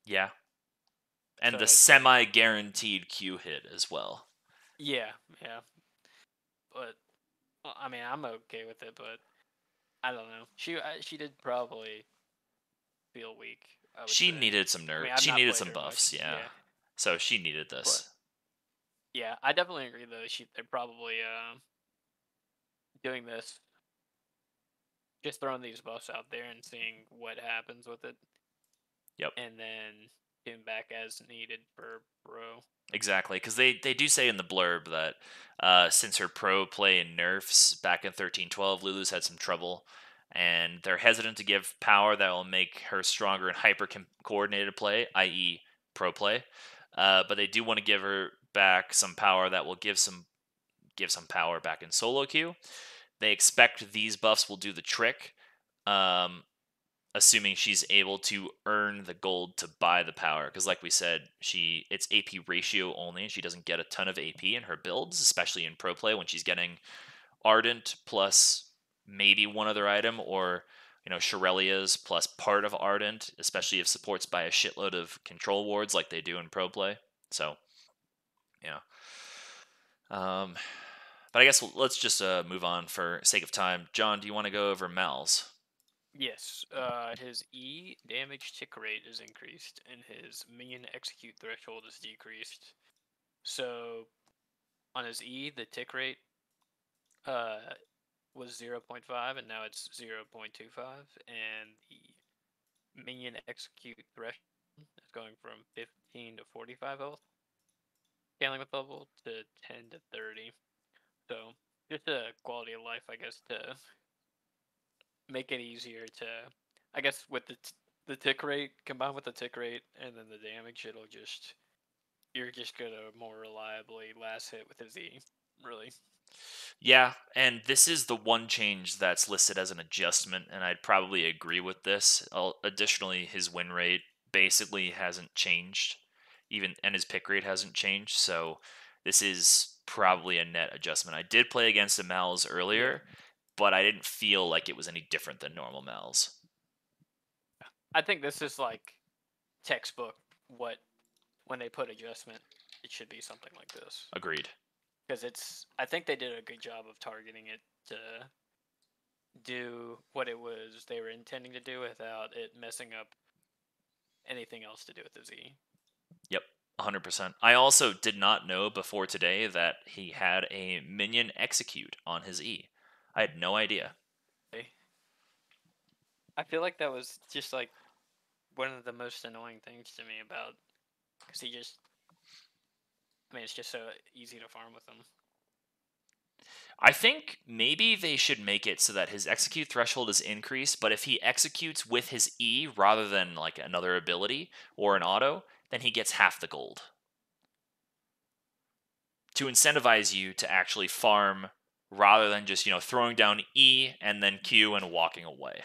Yeah. And So the it's like semi-guaranteed Q hit as well. yeah, yeah. But well, I mean, I'm okay with it, but I don't know. She did probably feel weak, I would She say. needed some I nerf. mean, I've She not needed played some her buffs, much. yeah. Yeah. So she needed But this. yeah, I definitely agree though. They're probably doing this, just throwing these buffs out there and seeing what happens with it. Yep. And then getting back as needed for pro. Exactly, because they do say in the blurb that since her pro play in nerfs back in 13-12, Lulu's had some trouble, and they're hesitant to give power that will make her stronger in hyper coordinated play, i.e., pro play. But they do want to give her back some power that will give some power back in solo queue. They expect these buffs will do the trick. Assuming she's able to earn the gold to buy the power, because like we said, it's AP ratio only, and she doesn't get a ton of AP in her builds, especially in pro play when she's getting Ardent plus maybe one other item, or Shirelia's plus part of Ardent, especially if supports by a shitload of control wards like they do in pro play. So yeah. But I guess let's just move on for sake of time. John, do you want to go over Mal's? Yes, his E damage tick rate is increased, and his minion execute threshold is decreased. So, on his E, the tick rate was 0.5, and now it's 0.25, and the minion execute threshold is going from 15 to 45 health, scaling with level, to 10 to 30. So, just a quality of life, I guess, to make it easier to, I guess, with the tick rate combined with the tick rate and then the damage, you're just gonna more reliably last hit with his E, really. Yeah, and this is the one change that's listed as an adjustment, and I'd probably agree with this. Additionally, his win rate basically hasn't changed, and his pick rate hasn't changed, so this is probably a net adjustment. I did play against the Mals earlier, but I didn't feel like it was any different than normal Mals. I think this is like textbook when they put adjustment, it should be something like this. Agreed. Because I think they did a good job of targeting it to do what it was they were intending to do without it messing up anything else to do with the Z. Yep, 100%. I also did not know before today that he had a minion execute on his E. I had no idea. I feel like that was just like one of the most annoying things to me about, because it's just so easy to farm with him. I think maybe they should make it so that his execute threshold is increased, but if he executes with his E rather than like another ability or an auto, then he gets half the gold. To incentivize you to actually farm rather than just, throwing down E and then Q and walking away.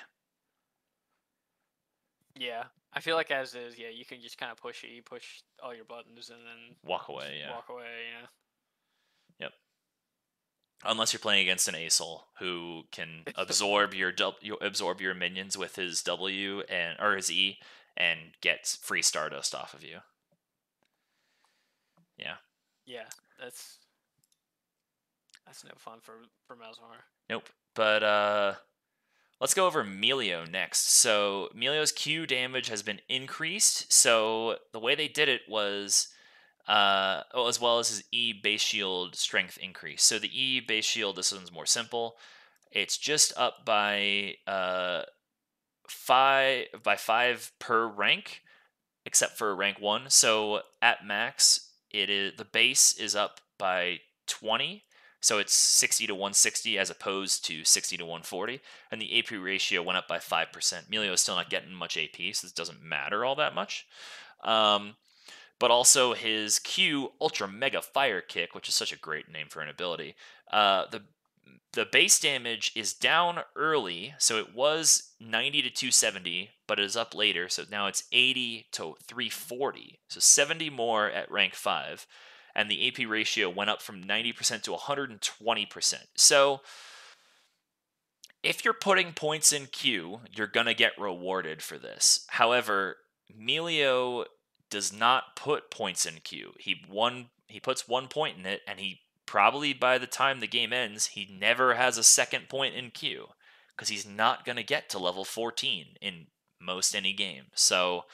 Yeah, I feel like as is, yeah, you can just kind of push all your buttons and then walk away. Yeah. walk away. Yeah. Yep. Unless you're playing against an Acel who can absorb your minions with his W or his E and get free Stardust off of you. Yeah. Yeah, that's no fun for Malzahar. Nope. But let's go over Melio next. So Melio's Q damage has been increased. So the way they did it was as well as his E base shield strength increase. So the E base shield, this one's more simple. It's just up by 5 per rank, except for rank 1. So at max, the base is up by 20. So it's 60 to 160 as opposed to 60 to 140. And the AP ratio went up by 5%. Melio is still not getting much AP, so this doesn't matter all that much. But also his Q Ultra Mega Fire Kick, which is such a great name for an ability. The base damage is down early, so it was 90 to 270, but it is up later, so now it's 80 to 340. So 70 more at rank 5. And the AP ratio went up from 90% to 120%. So if you're putting points in Q, you're going to get rewarded for this. However, Melio does not put points in Q. He puts 1 point in it, and he probably by the time the game ends, he never has a second point in Q because he's not going to get to level 14 in most any game. So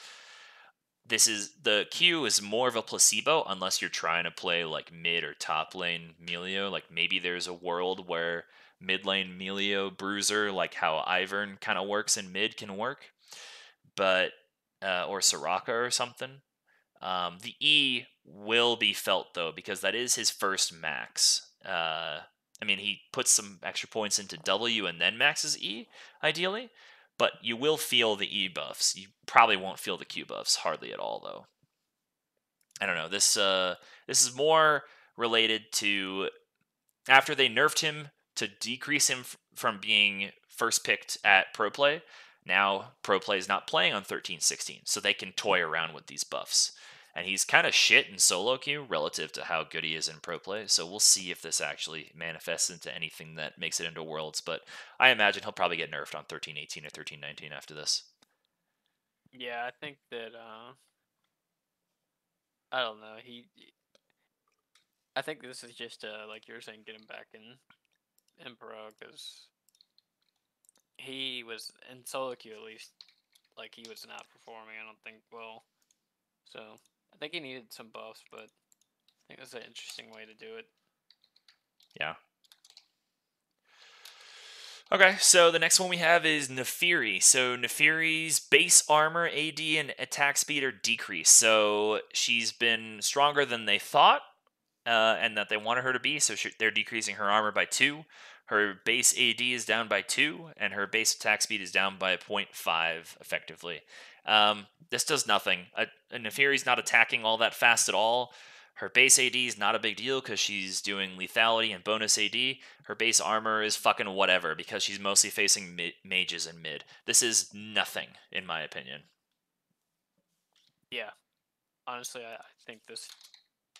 the Q is more of a placebo unless you're trying to play like mid or top lane Melio. Like maybe there's a world where mid lane Melio Bruiser, like how Ivern kind of works in mid, can work, but or Soraka or something. The E will be felt though because that is his first max. I mean, he puts some extra points into W and then maxes E, ideally, but you will feel the E buffs. You probably won't feel the Q buffs hardly at all, though. I don't know. This is more related to after they nerfed him to decrease him from being first picked at Pro Play. Now Pro Play is not playing on 13-16, so they can toy around with these buffs. And he's kind of shit in solo queue relative to how good he is in pro play. So we'll see if this actually manifests into anything that makes it into Worlds. But I imagine he'll probably get nerfed on 13-18 or 13-19 after this. Yeah, I think that I don't know. I think this is just like you were saying, get him back in pro because he was in solo queue at least. Like he was not performing. I don't think well. So I think he needed some buffs, but I think that's an interesting way to do it. Yeah. Okay, so the next one we have is Nefiri. So Nefiri's base armor, AD, and attack speed are decreased. So she's been stronger than they thought, and that they wanted her to be. So they're decreasing her armor by 2. Her base AD is down by 2, and her base attack speed is down by 0.5, effectively. This does nothing. Nefiri's not attacking all that fast at all. Her base AD is not a big deal because she's doing lethality and bonus AD. Her base armor is fucking whatever because she's mostly facing mages and mid. This is nothing, in my opinion. Yeah. Honestly, I think this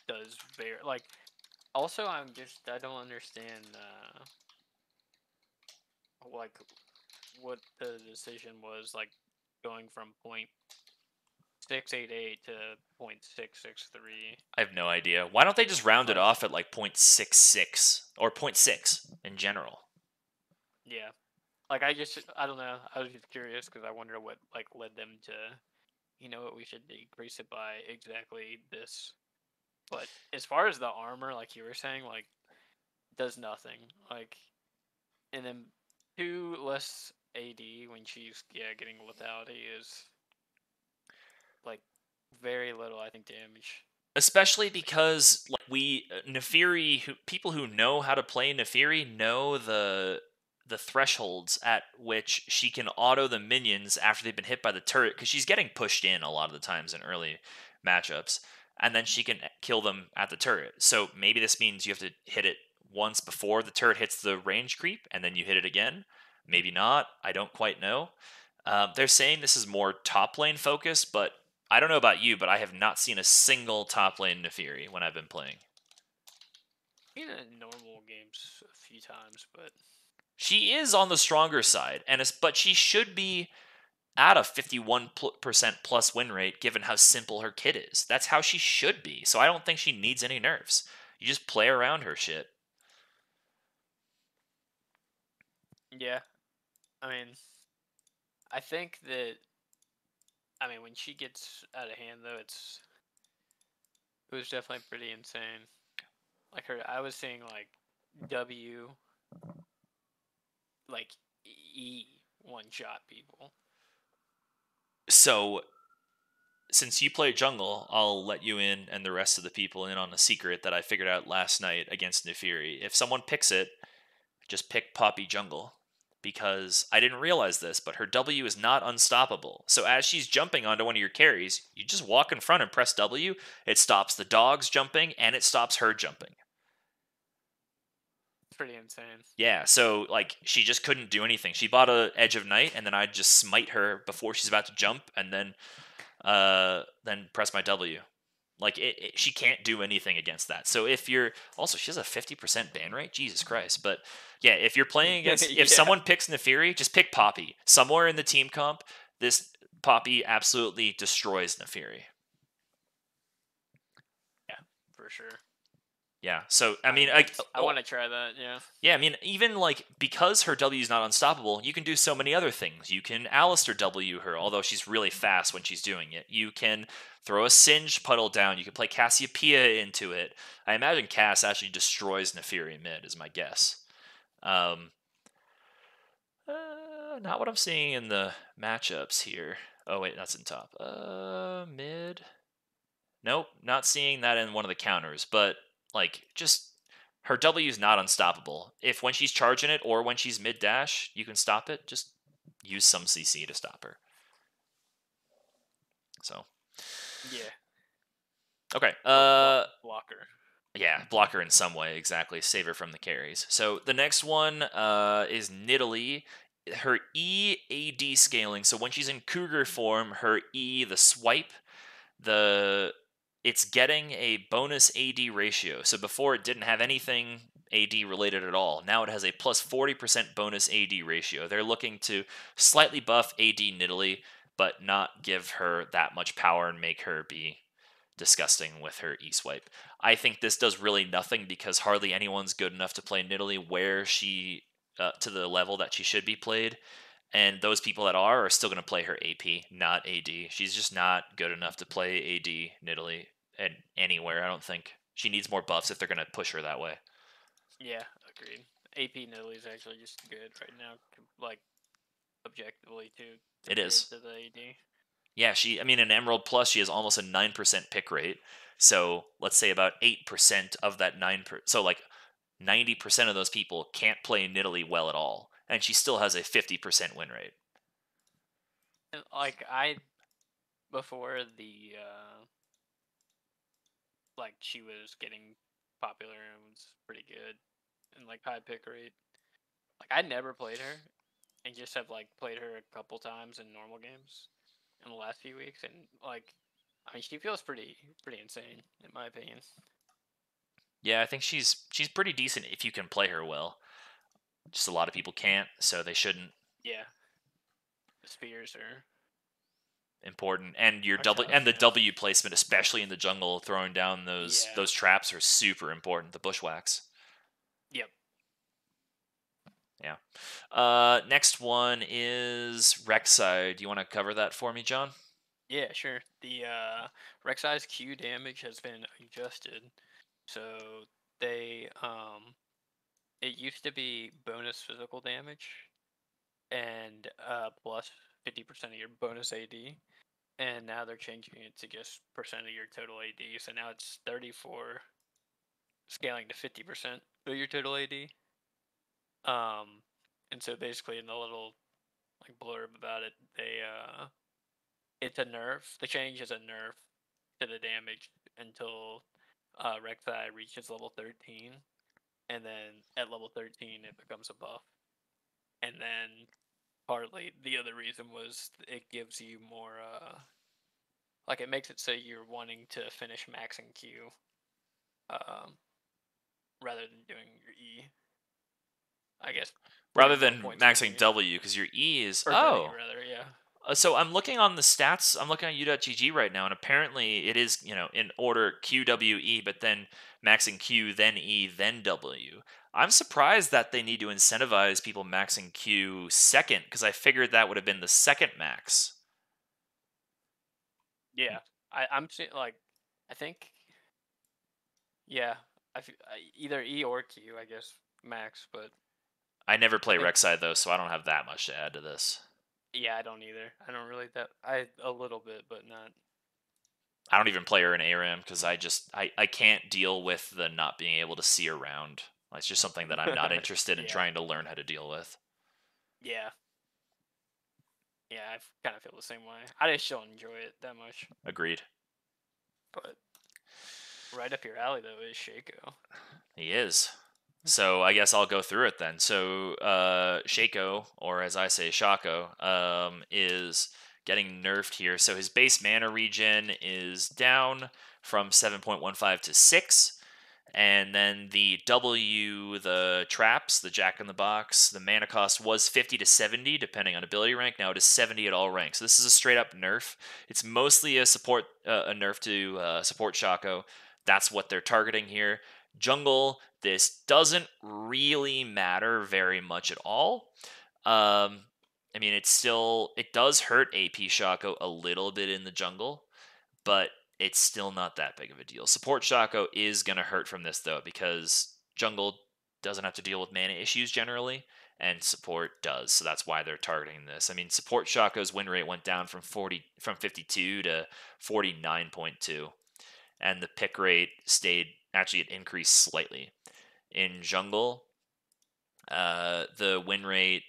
does very... Like, also, I don't understand, like, what the decision was, like, going from 0.688 to 0.663. I have no idea. Why don't they just round it off at like 0.66 or 0.6 in general? Yeah. Like, I don't know. I was just curious because I wonder what, like, led them to, what we should decrease it by exactly this. But as far as the armor, like you were saying, like, does nothing. Like, and then 2 less AD when she's, getting lethality is, like, very little, I think, damage. Especially because like Nefiri, people who know how to play Nefiri know the thresholds at which she can auto the minions after they've been hit by the turret, because she's getting pushed in a lot of the times in early matchups, and then she can kill them at the turret. So maybe this means you have to hit it once before the turret hits the range creep, and then you hit it again. Maybe not. I don't quite know. They're saying this is more top lane focused, but I don't know about you, but I have not seen a single top lane Nefiri when I've been playing. In normal games a few times, but She is on the stronger side, but she should be at a 51% plus win rate given how simple her kit is. That's how she should be. So I don't think she needs any nerfs. You just play around her shit. yeah, I mean, I think that, when she gets out of hand though, it was definitely pretty insane. Like I was seeing like W, like E one shot people. So since you play jungle, I'll let you in and the rest of the people in on a secret that I figured out last night against Nefiri. If someone picks it, just pick Poppy jungle. Because I didn't realize this, but her W is not unstoppable. So as she's jumping onto one of your carries, you just walk in front and press W. It stops the dogs jumping, and it stops her jumping. Pretty insane. Yeah, so like she just couldn't do anything. She bought a Edge of Night, and then I'd just smite her before she's about to jump, and then press my W. Like she can't do anything against that. So if you're also, she has a 50% ban rate. Jesus Christ! But yeah, if you're playing against, if someone picks Nefiri, just pick Poppy. Somewhere in the team comp, this Poppy absolutely destroys Nefiri. Yeah, for sure. Yeah, so I mean, I want to try that. Yeah. Yeah, I mean, even like because her W is not unstoppable, you can do so many other things. You can Alistair W her, although she's really fast when she's doing it. You can throw a Singe puddle down. You can play Cassiopeia into it. I imagine Cass actually destroys Nefiri mid, is my guess. Not what I'm seeing in the matchups here. Oh wait, that's in top. Mid. Nope, not seeing that in one of the counters. But like, just her W is not unstoppable. If when she's charging it or when she's mid dash, you can stop it. Just use some CC to stop her. So. Yeah. Okay. Block her. Yeah, block her in some way, exactly. Save her from the carries. So the next one is Nidalee. Her E AD scaling. So when she's in Cougar form, her E, the swipe, it's getting a bonus AD ratio. So before it didn't have anything AD related at all. Now it has a plus 40% bonus AD ratio. They're looking to slightly buff AD Nidalee, but not give her that much power and make her be disgusting with her E-swipe. I think this does really nothing because hardly anyone's good enough to play Nidalee where she, to the level that she should be played. And those people that are still going to play her AP, not AD. She's just not good enough to play AD Nidalee and anywhere, I don't think. She needs more buffs if they're going to push her that way. Yeah, agreed. AP Nidalee is actually just good right now, like, objectively, too. It is. To the AD. Yeah, in Emerald Plus, she has almost a 9% pick rate. So let's say about 8% of that 9%. So like 90% of those people can't play Nidalee well at all. And she still has a 50% win rate. And like, before the, like, she was getting popular and was pretty good. And like, high pick rate. Like, I never played her. And just have, like, played her a couple times in normal games in the last few weeks, and like, she feels pretty insane in my opinion. Yeah, I think she's pretty decent if you can play her well. Just a lot of people can't, so they shouldn't. Yeah, the spears are important, and your the W placement, especially in the jungle, throwing down those traps are super important. The bushwhacks. Yep. Yeah. Next one is Rek'Sai. Do you want to cover that for me, John? Yeah, sure. The Rek'Sai's Q damage has been adjusted. So they it used to be bonus physical damage and plus 50% of your bonus AD. And now they're changing it to just percent of your total AD. So now it's 34 scaling to 50% of your total AD. And so basically in the little like blurb about it, it's a nerf. The change is a nerf to the damage until Rek'Sai reaches level 13, and then at level 13 it becomes a buff, and then partly the other reason was it gives you more, like it makes it so you're wanting to finish maxing Q, um, rather than doing your E. I guess Rather putting more than points on maxing you. W, because your E is Or W, rather, yeah. So I'm looking on the stats. I'm looking at u.gg right now, and apparently it is, in order Q, W, E, but then maxing Q, then E, then W. I'm surprised that they need to incentivize people maxing Q second, because I figured that would have been the second max. Yeah, I'm seeing, like, I think, yeah, either E or Q, I guess, max, but I never play I think, Rek'Sai, though, so I don't have that much to add to this. yeah, I don't either. I don't really a little bit, but not. I don't even play her in ARAM, because I can't deal with the not being able to see around. It's just something that I'm not interested in Yeah. trying to learn how to deal with. Yeah. Yeah, I kind of feel the same way. I just don't enjoy it that much. Agreed. But right up your alley, though, is Shaco. He is. So I guess I'll go through it then. So Shaco, or as I say, Shaco, is getting nerfed here. So his base mana regen is down from 7.15 to 6. And then the W, the traps, the Jack in the Box, the mana cost was 50 to 70, depending on ability rank. Now it is 70 at all ranks. So this is a straight up nerf. It's mostly a nerf to support Shaco. That's what they're targeting here. Jungle, this doesn't really matter very much at all. I mean, it does hurt AP Shaco a little bit in the jungle, but it's still not that big of a deal. Support Shaco is going to hurt from this, though, because jungle doesn't have to deal with mana issues generally, and support does. So that's why they're targeting this. I mean, support Shaco's win rate went down from 52 to 49.2, and the pick rate it increased slightly. In jungle, the win rate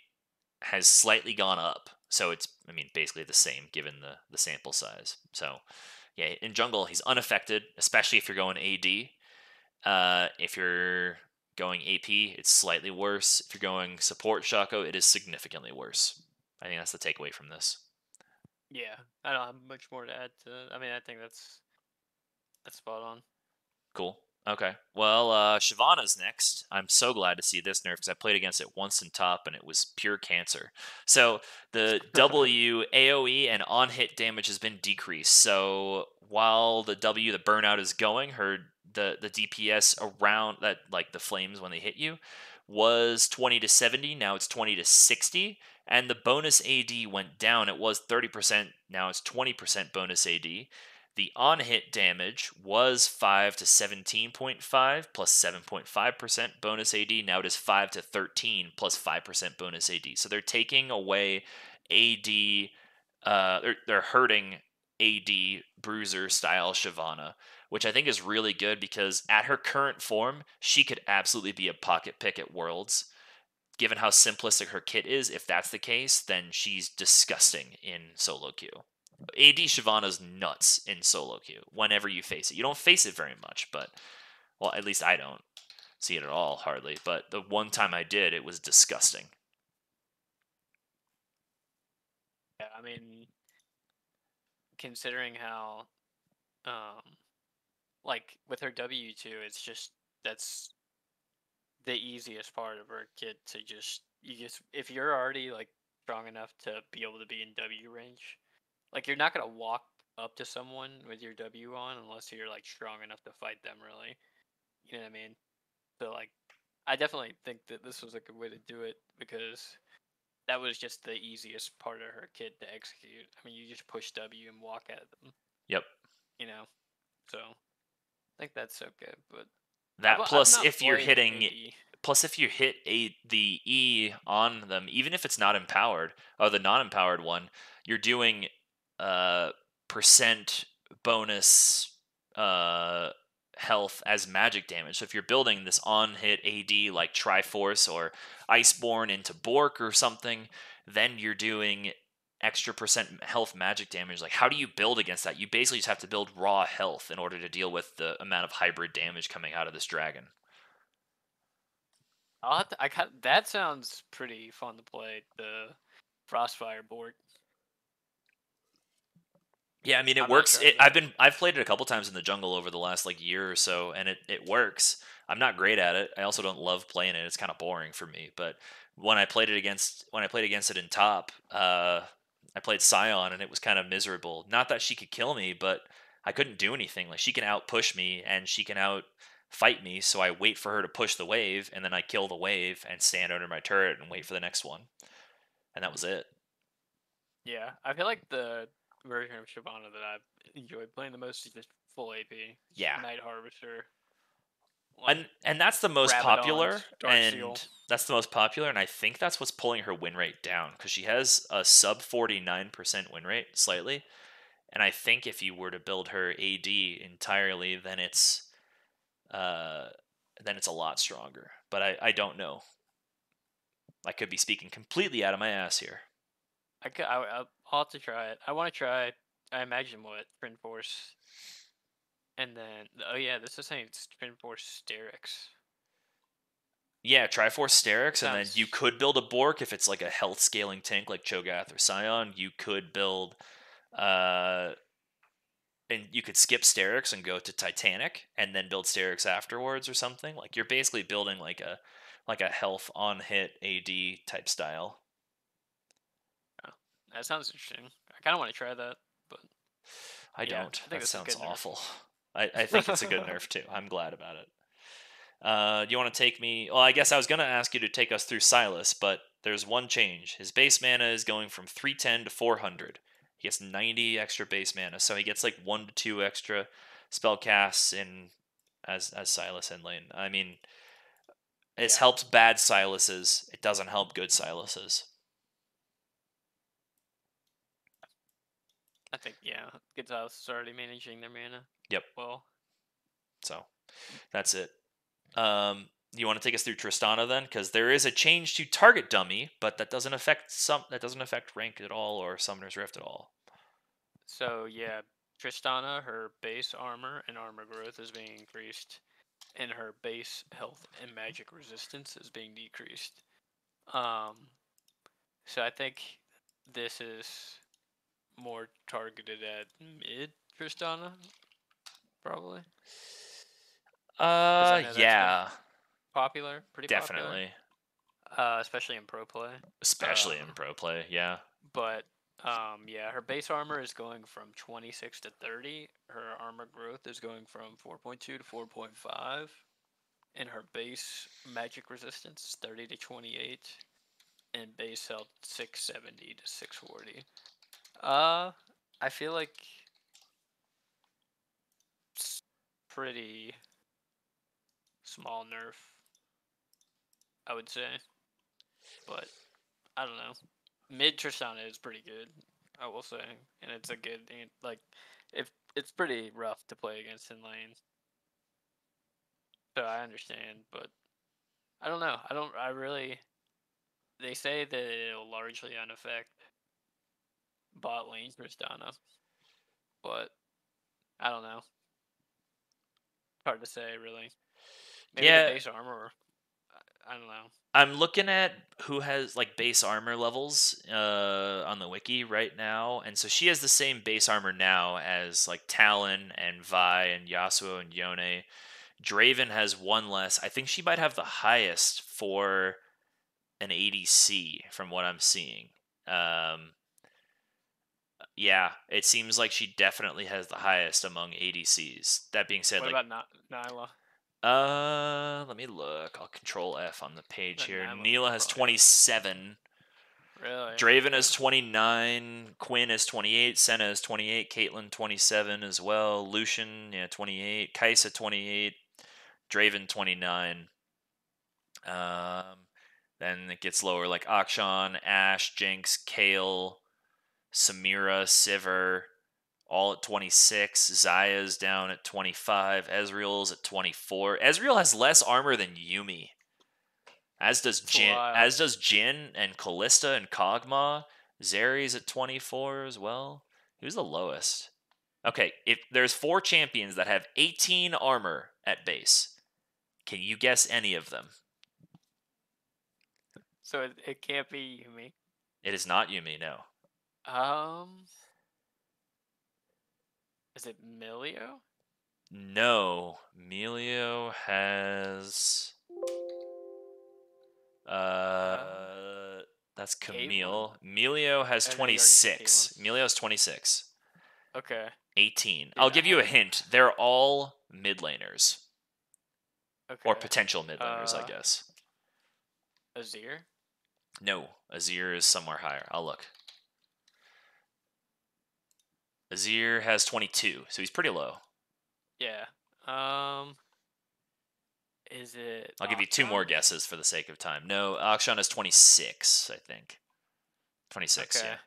has slightly gone up. So it's, basically the same given the sample size. So yeah, in jungle, he's unaffected, especially if you're going AD. If you're going AP, it's slightly worse. If you're going support Shaco, it is significantly worse. I think that's the takeaway from this. Yeah, I don't have much more to add to. I mean, I think that's spot on. Cool. Okay. Well, Shyvana's next. I'm so glad to see this nerf because I played against it once in top and it was pure cancer. So the W, AoE, and on-hit damage has been decreased. So while the W, the burnout is going, the DPS around that, like the flames when they hit you, was 20 to 70. Now it's 20 to 60. And the bonus AD went down. It was 30%. Now it's 20% bonus AD. The on-hit damage was 5 to 17.5 plus 7.5% bonus AD. Now it is 5 to 13 plus 5% bonus AD. So they're taking away AD, they're hurting AD Bruiser style Shyvana, which I think is really good because at her current form, she could absolutely be a pocket pick at Worlds. Given how simplistic her kit is, if that's the case, then she's disgusting in solo queue. AD Shyvana's nuts in solo queue whenever you face it. You don't face it very much, but, well, at least I don't see it at all, hardly. But the one time I did, it was disgusting. Yeah, I mean, considering how, like, with her W2, it's just, that's the easiest part of her kit to if you're already, like, strong enough to be able to be in W range, like, you're not gonna walk up to someone with your W on unless you're, like, strong enough to fight them, really. You know what I mean? So, like, I definitely think that this was a good way to do it because that was just the easiest part of her kit to execute. I mean, you just push W and walk at them. Yep. You know? So, I think that's so good, but that plus I've if you're hitting AD. Plus, if you hit the E on them, even if it's not empowered, or the non-empowered one, you're doing percent bonus health as magic damage. So if you're building this on-hit AD like Triforce or Iceborne into Bork or something, then you're doing extra percent health magic damage. Like, how do you build against that? You basically just have to build raw health in order to deal with the amount of hybrid damage coming out of this dragon. That sounds pretty fun to play. Frostfire Bork. Yeah, I mean it I'm not works. sure of that. I've played it a couple times in the jungle over the last like year or so, and it works. I'm not great at it. I also don't love playing it. It's kind of boring for me. But when I played against it in top, I played Scion, and it was kind of miserable. Not that she could kill me, but I couldn't do anything. Like she can out push me, and she can out fight me. So I wait for her to push the wave, and then I kill the wave and stand under my turret and wait for the next one, and that was it. Yeah, I feel like the version of Shyvana that I've enjoyed playing the most is just full AP. Yeah. Night Harvester. And that's the most Rabadon, popular, Darksteel. and I think that's what's pulling her win rate down because she has a sub 49% win rate slightly, and I think if you were to build her AD entirely, then it's a lot stronger. But I don't know. I could be speaking completely out of my ass here. I'll have to try it. I want to try. I imagine what Trin Force, and then this is saying it's Trin Force Sterix. Yeah, Triforce Sterix, and then Sounds- you could build a Bork if it's like a health scaling tank like Cho'Gath or Scion. You could build, and you could skip Sterix and go to Titanic, and then build Sterix afterwards or something. Like you're basically building like a health on hit AD type style. Oh, that sounds interesting. I kind of want to try that, but I yeah, don't. I think That this is a sounds good nerf. awful. I think it's a good nerf too. I'm glad about it. You want to take me? Well, I guess I was going to ask you to take us through Silas, but there's one change. His base mana is going from 310 to 400. He gets 90 extra base mana, so he gets like 1 to 2 extra spell casts in as Silas in lane. I mean, it helps bad Silases. It doesn't help good Silases. I think good Silas is already managing their mana. Yep. Well, so that's it. You want to take us through Tristana then, because there is a change to target dummy, but that doesn't affect rank at all or Summoner's Rift at all. So yeah, Tristana, her base armor and armor growth is being increased, and her base health and magic resistance is being decreased. So I think this is more targeted at mid Tristana, probably. Yeah, popular, pretty definitely. Popular. Especially in pro play. Yeah. But her base armor is going from 26 to 30. Her armor growth is going from 4.2 to 4.5. And her base magic resistance is 30 to 28. And base health 670 to 640. I feel like it's pretty small nerf, I would say. But I don't know. Mid Tristana is pretty good, I will say, and it's a good if it's pretty rough to play against in lane. So I understand, but I don't know. They say that it'll largely unaffect bot lane Tristana, but I don't know. Hard to say, really. Maybe the base armor. I don't know. I'm looking at who has like base armor levels on the wiki right now, and so she has the same base armor now as like Talon and Vi and Yasuo and Yone. Draven has one less. I think she might have the highest for an ADC from what I'm seeing. Yeah, it seems like she definitely has the highest among ADCs. That being said, what about Nyla? Let me look. I'll control F on the page here. Nyla Neela has 27. Really? Draven has 29. Quinn has 28. Senna has 28. Caitlyn 27 as well. Lucian, 28. Kai'Sa 28. Draven 29. Then it gets lower like Akshan, Ashe, Jinx, Kayle, Samira, Sivir, all at 26. Zaya's down at 25. Ezreal's at 24. Ezreal has less armor than Yuumi. As does Jhin and Kalista and Kog'Maw. Zeri's at 24 as well. Who's the lowest? Okay, if there's 4 champions that have 18 armor at base, can you guess any of them? So it can't be Yuumi. It is not Yumi, no. Is it Milio? No. Milio has... That's Caitlyn? Camille. Milio has Oh, no, you already said 26. Caitlyn. Milio has 26. Okay. 18. Dude, I'll give you a hint. They're all mid laners. Or Okay. potential mid laners, I guess. Azir? No. Azir is somewhere higher. I'll look. Azir has 22, so he's pretty low. Yeah. Is it I'll give you 2 more Akshan? guesses for the sake of time. No, Akshan is 26, I think. 26, Okay. yeah.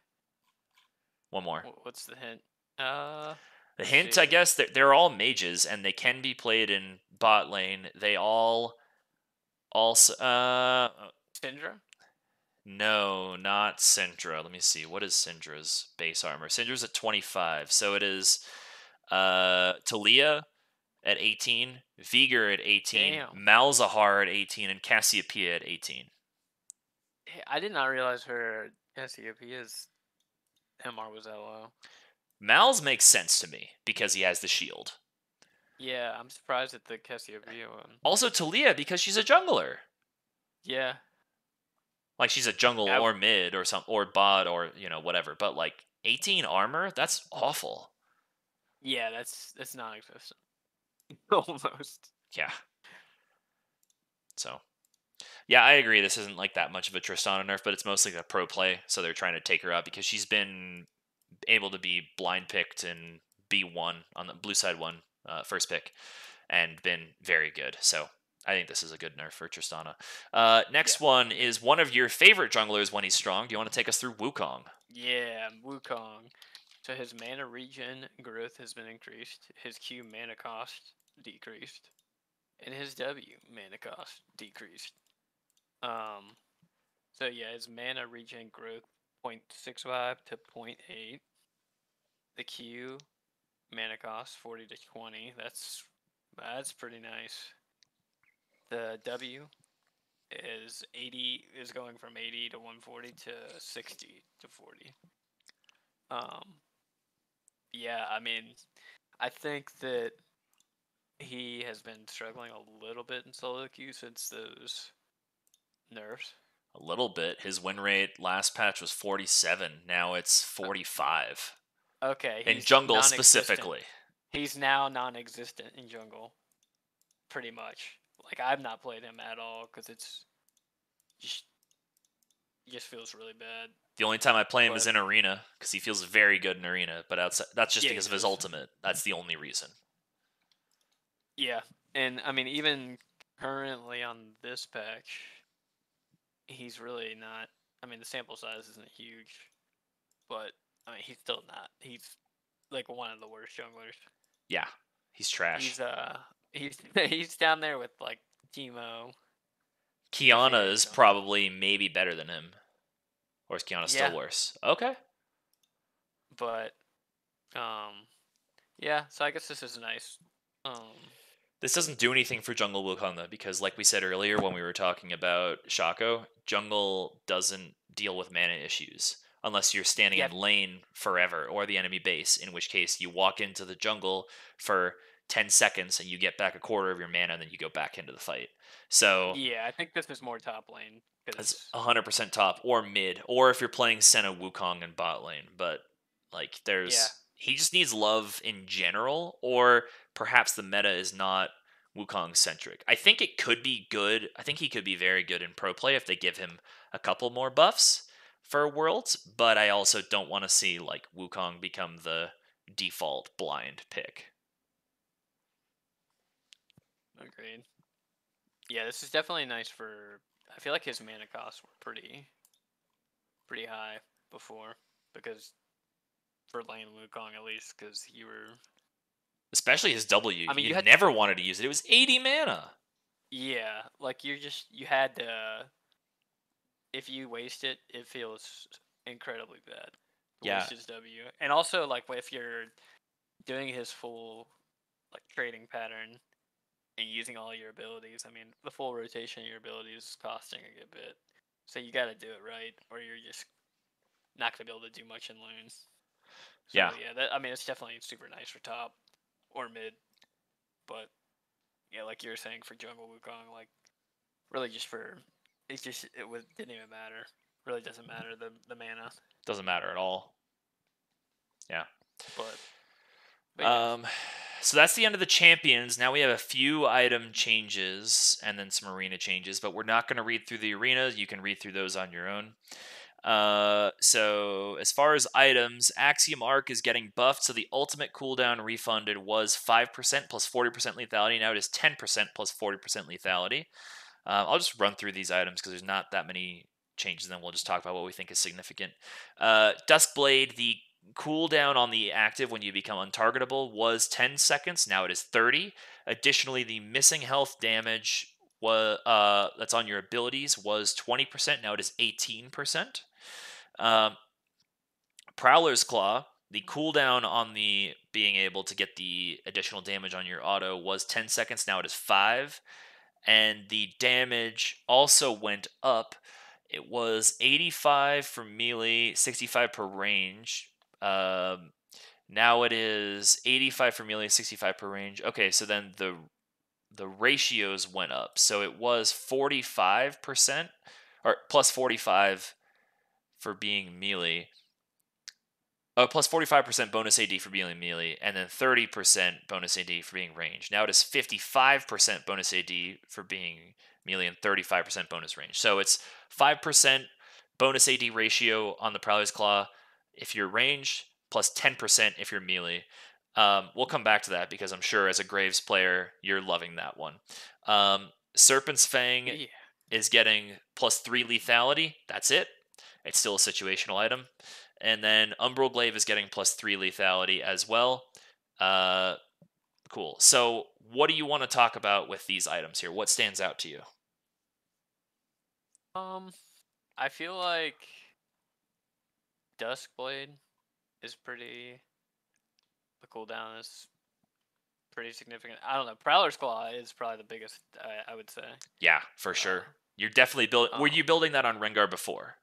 One more. What's the hint? The let's hint, I see. guess, they're all mages, and they can be played in bot lane. They all also... Syndra? No, not Syndra. Let me see. What is Syndra's base armor? Syndra's at 25. So it is Talia at 18, Veigar at 18, Damn. Malzahar at 18, and Cassiopeia at 18. Hey, I did not realize her Cassiopeia's MR was that low. Mal's makes sense to me because he has the shield. Yeah, I'm surprised at the Cassiopeia one. Also Talia because she's a jungler. Yeah. Like she's a jungle or mid or or bot or whatever. But like 18 armor, that's awful. Yeah, that's non-existent. Almost. Yeah. So, yeah, I agree. This isn't like that much of a Tristana nerf, but it's mostly a pro play. So they're trying to take her out because she's been able to be blind picked and B1 on the blue side one first pick and been very good. So I think this is a good nerf for Tristana. Next one is one of your favorite junglers when he's strong. Do you want to take us through Wukong? Yeah, Wukong. So his mana regen growth has been increased, his Q mana cost decreased, and his W mana cost decreased. So yeah, his mana regen growth 0.65 to 0.8. The Q mana cost 40 to 20. That's pretty nice. The W is going from 80 to 140 to 60 to 40. Yeah, I mean, I think that he has been struggling a little bit in solo queue since those nerfs. A little bit. His win rate last patch was 47. Now it's 45. Okay, In he's jungle specifically. He's now non-existent in jungle, pretty much. Like I've not played him at all because it's just feels really bad. The only time I play him is in arena because he feels very good in arena. But outside, that's just because of his ultimate. That's the only reason. Yeah, and I mean even currently on this patch, he's really not. I mean the sample size isn't huge, but I mean he's still not. He's like one of the worst junglers. Yeah, he's trash. He's down there with like Teemo. Kiana is probably maybe better than him. Or is Kiana still worse? Okay. But yeah, so I guess this is nice. This doesn't do anything for jungle Wukong though, because like we said earlier when we were talking about Shaco, jungle doesn't deal with mana issues unless you're standing in lane forever or the enemy base, in which case you walk into the jungle for 10 seconds and you get back a quarter of your mana and then you go back into the fight. So yeah, I think this is more top lane. It's 100% top or mid, or if you're playing Senna Wukong and bot lane. But like he just needs love in general, or perhaps the meta is not Wukong centric. I think it could be good. I think he could be very good in pro play if they give him a couple more buffs for Worlds, but I also don't want to see like Wukong become the default blind pick. Agreed. Yeah, this is definitely nice for. I feel like his mana costs were pretty high before because for lane Wukong at least because you were. Especially his W. I mean, you never wanted to use it. It was 80 mana. Yeah, like you had to. If you waste it, it feels incredibly bad. Waste his W, and also like if you're doing his full like trading pattern and using all your abilities, I mean the full rotation of your abilities is costing a good bit. So you got to do it right, or you're just not gonna be able to do much in lane. So Yeah. I mean, it's definitely super nice for top or mid, but yeah, like you were saying for jungle Wukong, like really just for didn't even matter. Really doesn't matter the mana, Doesn't matter at all. Yeah. but yeah. So that's the end of the champions. Now we have a few item changes and then some arena changes, but we're not going to read through the arenas. You can read through those on your own. So as far as items, Axiom Arc is getting buffed, so the ultimate cooldown refunded was 5% plus 40% lethality. Now it is 10% plus 40% lethality. I'll just run through these items because there's not that many changes, and then we'll just talk about what we think is significant. Duskblade, the cooldown on the active when you become untargetable was 10 seconds. Now it is 30. Additionally, the missing health damage that's on your abilities was 20%. Now it is 18%. Prowler's Claw, the cooldown on the being able to get the additional damage on your auto was 10 seconds. Now it is 5. And the damage also went up. It was 85 for melee, 65 per range. Now it is 85 for melee, 65 per range. Okay, so then the ratios went up. So it was 45% or plus 45 for being melee. Plus 45% bonus AD for being melee, and then 30% bonus AD for being range. Now it is 55% bonus AD for being melee and 35% bonus range. So it's 5% bonus AD ratio on the Prowler's Claw if you're ranged, plus 10% if you're melee. We'll come back to that because I'm sure as a Graves player, you're loving that one. Serpent's Fang is getting plus 3 lethality. That's it. It's still a situational item. And then Umbral Glaive is getting plus 3 lethality as well. Cool. So what do you want to talk about with these items here? What stands out to you? I feel like Duskblade is pretty... The cooldown is pretty significant. I don't know. Prowler's Claw is probably the biggest, I would say. Yeah, for sure. You're definitely building... were you building that on Rengar before?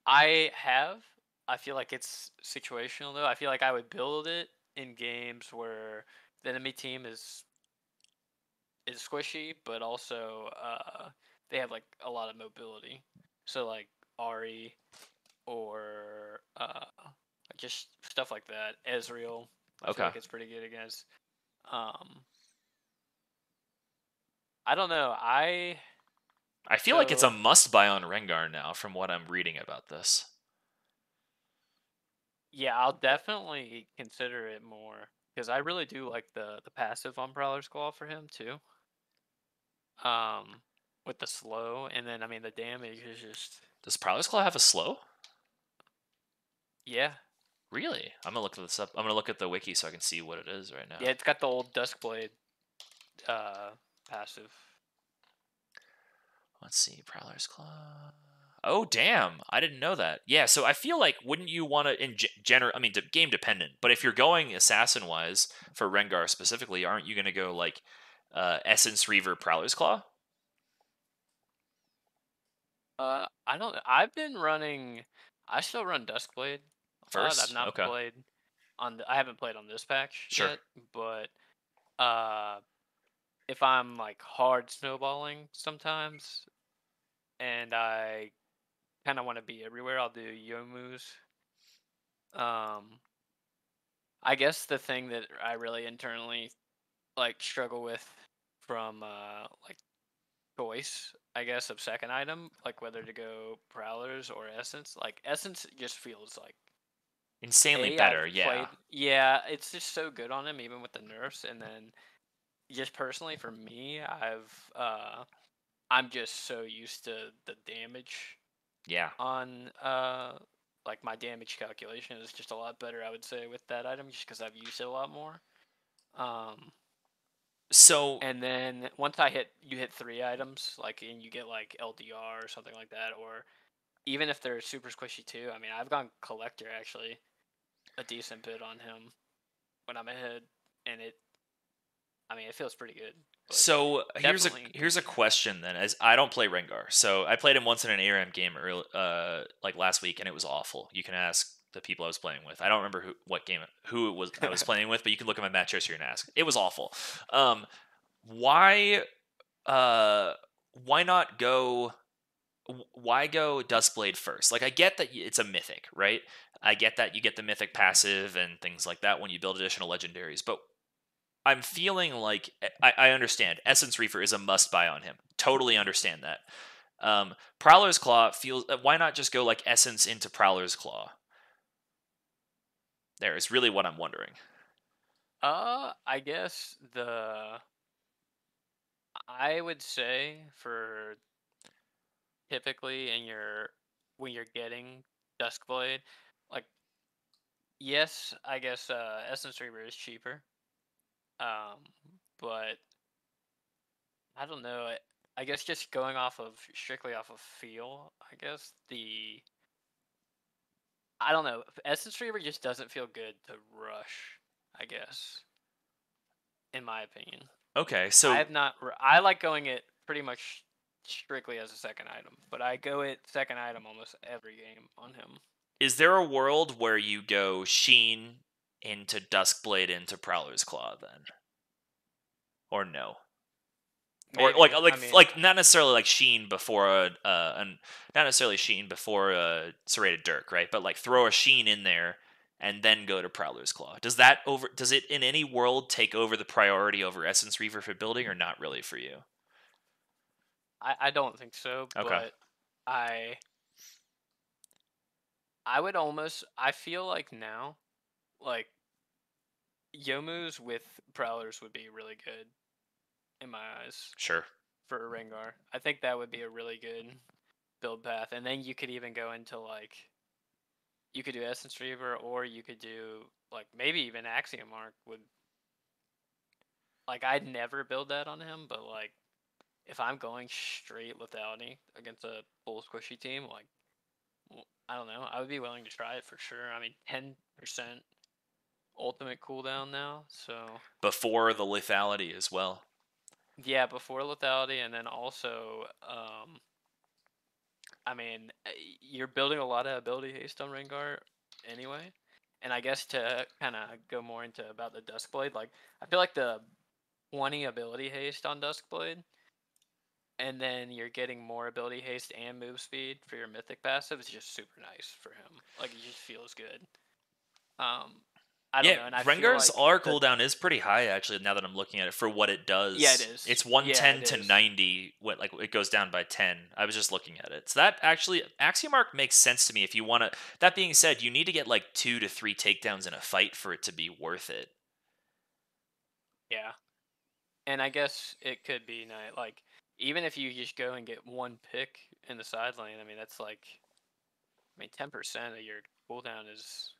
I have. I feel like it's situational, though. I feel like I would build it in games where the enemy team is squishy, but also they have like a lot of mobility. So like Ari or just stuff like that. Ezreal, I feel like it's pretty good against. I don't know. I feel like it's a must buy on Rengar now, from what I'm reading about this. Yeah, I'll definitely consider it more because I really do like the passive on Prowler's Claw for him too. With the slow, and then I mean the damage is just. Does Prowler's Claw have a slow? Yeah. Really? I'm gonna look this up. I'm gonna look at the wiki so I can see what it is right now. Yeah, it's got the old Duskblade passive. Let's see, Prowler's Claw. Oh, damn. I didn't know that. Yeah, so I feel like, wouldn't you want to, in general, I mean, game dependent, but if you're going assassin-wise, for Rengar specifically, aren't you going to go, like, Essence Reaver Prowler's Claw? I don't, I've been running, I still run Duskblade. First? I've not played on, I haven't played on this patch yet, but, if I'm, like, hard snowballing sometimes, and I kind of want to be everywhere, I'll do Youmuu's. I guess the thing that I really internally like struggle with from like choice, I guess, of second item, like whether to go Prowlers or Essence. Like Essence just feels like insanely better. Yeah, it's just so good on him, even with the nerfs. And then just personally for me, I'm just so used to the damage. Yeah. On like my damage calculation is just a lot better, I would say, with that item, just because I've used it a lot more. So and then once you hit 3 items, like, and you get like LDR or something like that, or even if they're super squishy too. I mean, I've gone Collector actually a decent bit on him when I'm ahead, and it feels pretty good. But So definitely, here's a question then. As I don't play Rengar, so I played him once in an ARAM game early, like last week, and it was awful. You can ask the people I was playing with. I don't remember who it was I was playing with, but you can look at my match history and ask. It was awful. Um, why uh why not go? Why go Duskblade first? Like I get that it's a mythic, right? I get that you get the mythic passive and things like that when you build additional legendaries, but I'm feeling like I understand Essence Reaver is a must buy on him. Totally understand that. Prowler's Claw feels. Why not just go like Essence into Prowler's Claw? There is really what I'm wondering. I guess I would say for typically in your when you're getting Duskblade, like yes, I guess Essence Reaver is cheaper. Um, but I don't know. I guess just going off of strictly off of feel, I guess I don't know. Essence Reaver just doesn't feel good to rush, I guess, in my opinion. Okay, so I have not. I like going it pretty much strictly as a second item, but I go it second item almost every game on him. is there a world where you go Sheen into Duskblade into Prowler's Claw then, or no? Or Maybe. I mean, like not necessarily like Sheen before not necessarily Sheen before Serrated Dirk, right? But like throw a Sheen in there and then go to Prowler's Claw. Does it in any world take over the priority over Essence Reaver for building or not really for you? I don't think so, Okay. but I I would almost. I feel like now, like Yomu's with Prowlers would be really good in my eyes Sure. for Rengar. I think that would be a really good build path, and then you could even go into like you could do Essence Reaver, or you could do like maybe even Axiom Arc would. Like I'd never build that on him, but like if I'm going straight lethality against a full squishy team, like I don't know, I would be willing to try it for sure. I mean, 10% ultimate cooldown now, so Before the lethality as well. yeah, before lethality, and then also, I mean, you're building a lot of ability haste on Rengar anyway, and I guess to kind of go more into about the Duskblade, like I feel like the 20 ability haste on Duskblade, and then you're getting more ability haste and move speed for your mythic passive is just super nice for him. Like it just feels good. Um, I don't Yeah, know, and I feel Rengar's like R cooldown is pretty high actually. Now that I'm looking at it for what it yeah, it does, is. it's Yeah, 110 it to is. 90. What like it goes down by 10. I was just looking at it, so that actually Axiom Arc makes sense to me. If you want to, that being said, you need to get like 2 to 3 takedowns in a fight for it to be worth it. Yeah, and I guess it could be nice. Like even if you just go and get one pick in the side lane, I mean that's like, I mean 10% of your cooldown is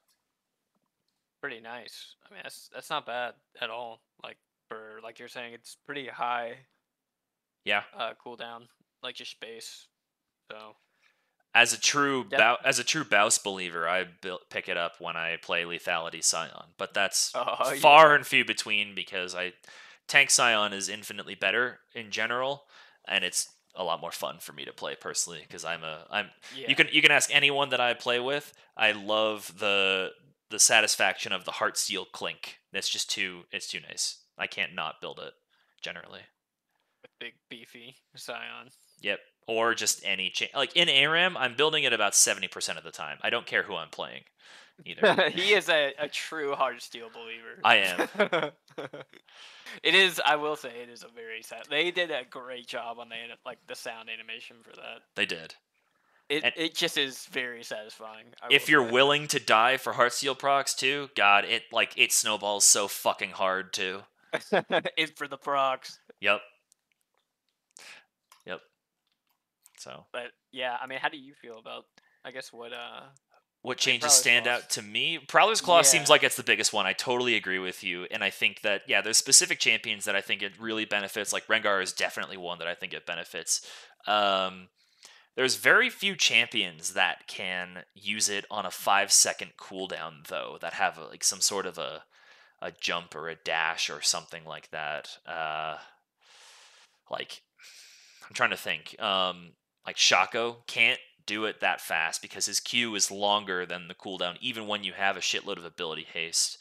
pretty nice. I mean that's not bad at all. Like for like you're saying, it's pretty high Yeah, cooldown, like just space. So def- As a true Baus believer, pick it up when I play Lethality Scion, but that's oh far yeah, and few between because I tank Scion is infinitely better in general, and it's a lot more fun for me to play personally because I'm yeah. you can ask anyone that I play with. I love the satisfaction of the Heartsteel clink. It's too nice. I can't not build it generally. With big beefy Scion. Yep. Or just any change. Like in ARAM, I'm building it about 70% of the time. I don't care who I'm playing either. He is a true Heartsteel I am. believer. It is. I will say it is a very sad. They did a great job on the sound animation for that. They did. It And it just is very satisfying. I will if you're say. willing to die for Heartsteel procs too, God, it snowballs so fucking hard too. It for the procs. Yep. Yep. So But yeah, I mean, how do you feel about? I guess what what I mean, changes Prowler's stand Claws. out to me? Prowler's Claw seems Yeah. like it's the biggest one. I totally agree with you. And I think that, yeah, there's specific champions that I think it really benefits. Like Rengar is definitely one that I think it benefits. There's very few champions that can use it on a 5-second cooldown, though, that have like some sort of a jump or a dash or something like that. Like, I'm trying to think. Like Shaco can't do it that fast because his Q is longer than the cooldown, even when you have a shitload of ability haste.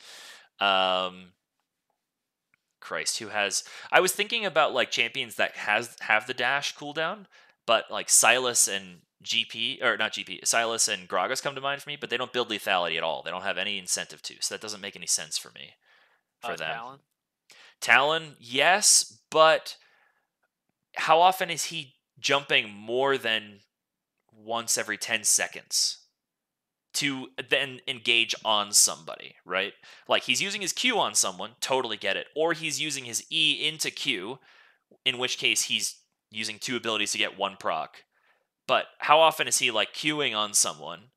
Christ, who has? I was thinking about like champions that have the dash cooldown, but like Silas and GP or not GP, Silas and Gragas come to mind for me, but they don't build lethality at all. They don't have any incentive to, so that doesn't make any sense for me. For them, Talon. Talon, yes, but how often is he jumping more than once every 10 seconds to then engage on somebody, right? Like he's using his Q on someone, totally get it. Or he's using his E into Q, in which case he's using 2 abilities to get 1 proc. But how often is he like Qing on someone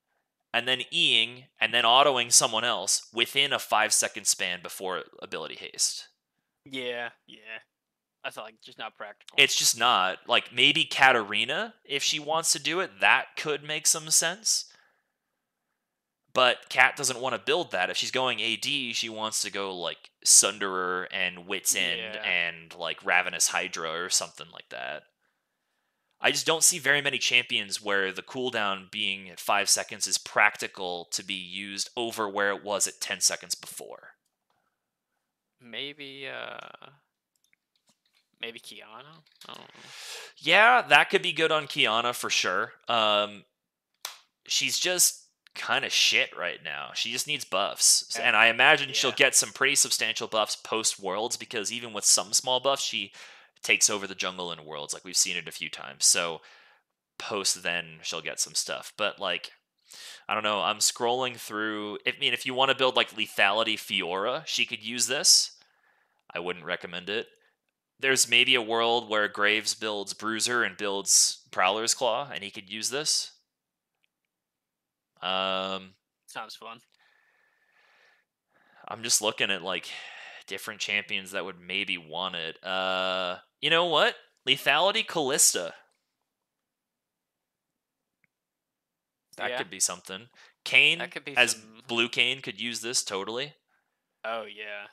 and then Eing and then autoing someone else within a 5-second span before ability haste? Yeah. That's like just not practical. It's just not. Like maybe Katarina, if she wants to do it, that could make some sense. But Kat doesn't want to build that. If she's going AD, she wants to go like Sunderer and Wit's End and like Ravenous Hydra or something like that. I just don't see very many champions where the cooldown being at 5 seconds is practical to be used over where it was at 10 seconds before. Maybe Kiana? I don't know. Yeah, that could be good on Kiana for sure. She's just kind of shit right now. She just needs buffs. And I imagine she'll get some pretty substantial buffs post-Worlds, because even with some small buffs, she takes over the jungle in Worlds. Like, we've seen it a few times. So post then, she'll get some stuff. But, like, I don't know. I'm scrolling through. If you want to build, like, Lethality Fiora, she could use this. I wouldn't recommend it. There's maybe a world where Graves builds Bruiser and builds Prowler's Claw, and he could use this. Sounds fun. I'm just looking at like different champions that would maybe want it. You know what? Lethality Callista. That could be something. Kayn, that could be as Blue Kayn, could use this totally. Oh yeah.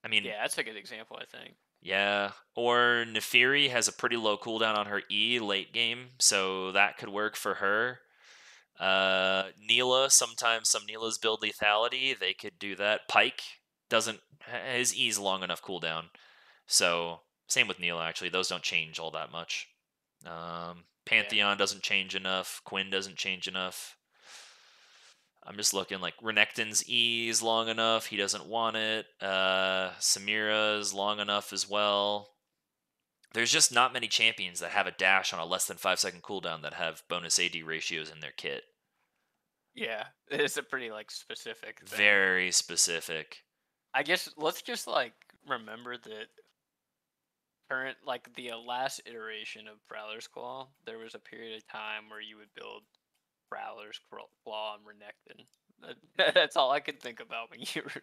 I mean, yeah, that's a good example, I think. Yeah, or Nefiri has a pretty low cooldown on her E late game, so that could work for her. Neela, sometimes some Neelas build lethality. They could do that. Pyke doesn't, his E's long enough cooldown. So, same with Neela, actually. Those don't change all that much. Pantheon doesn't change enough. Quinn doesn't change enough. I'm just looking, like, Renekton's E is long enough. He doesn't want it. Samira is long enough as well. There's just not many champions that have a dash on a less than 5-second cooldown that have bonus AD ratios in their kit. Yeah, it's a pretty, like, specific thing. Very specific. I guess, let's just, like, remember that the last iteration of Prowler's Claw, there was a period of time where you would build Prowler's Claw and Renekton. That's all I could think about when you were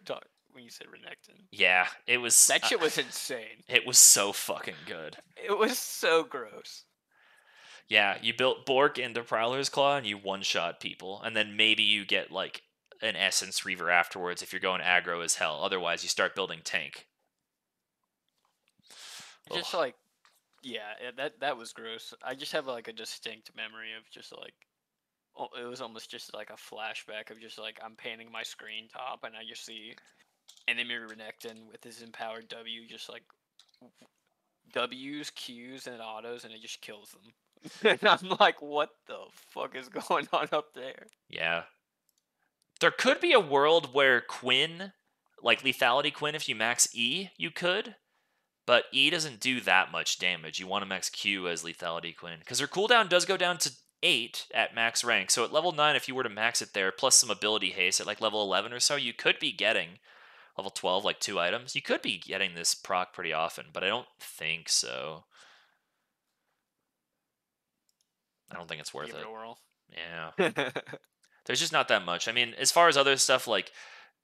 when you said Renekton. Yeah, it was. That shit was insane. It was so fucking good. It was so gross. Yeah, you built Bork into Prowler's Claw and you one-shot people, and then maybe you get like an Essence Reaver afterwards if you're going aggro as hell. Otherwise, you start building tank. Just like, yeah, that was gross. I just have like a distinct memory of just like. It was almost just like a flashback of just like I'm panning my screen top and I just see enemy Renekton with his empowered W just like W's, Q's, and autos, and it just kills them. And I'm like, what the fuck is going on up there? Yeah. There could be a world where Quinn, like Lethality Quinn, if you max E, you could. But E doesn't do that much damage. You want to max Q as Lethality Quinn. Because her cooldown does go down to 8 at max rank. So at level 9, if you were to max it there, plus some ability haste at like level 11 or so, you could be getting level 12, like 2 items. You could be getting this proc pretty often, but I don't think so. I don't think it's worth it. Yeah. There's just not that much. I mean, as far as other stuff, like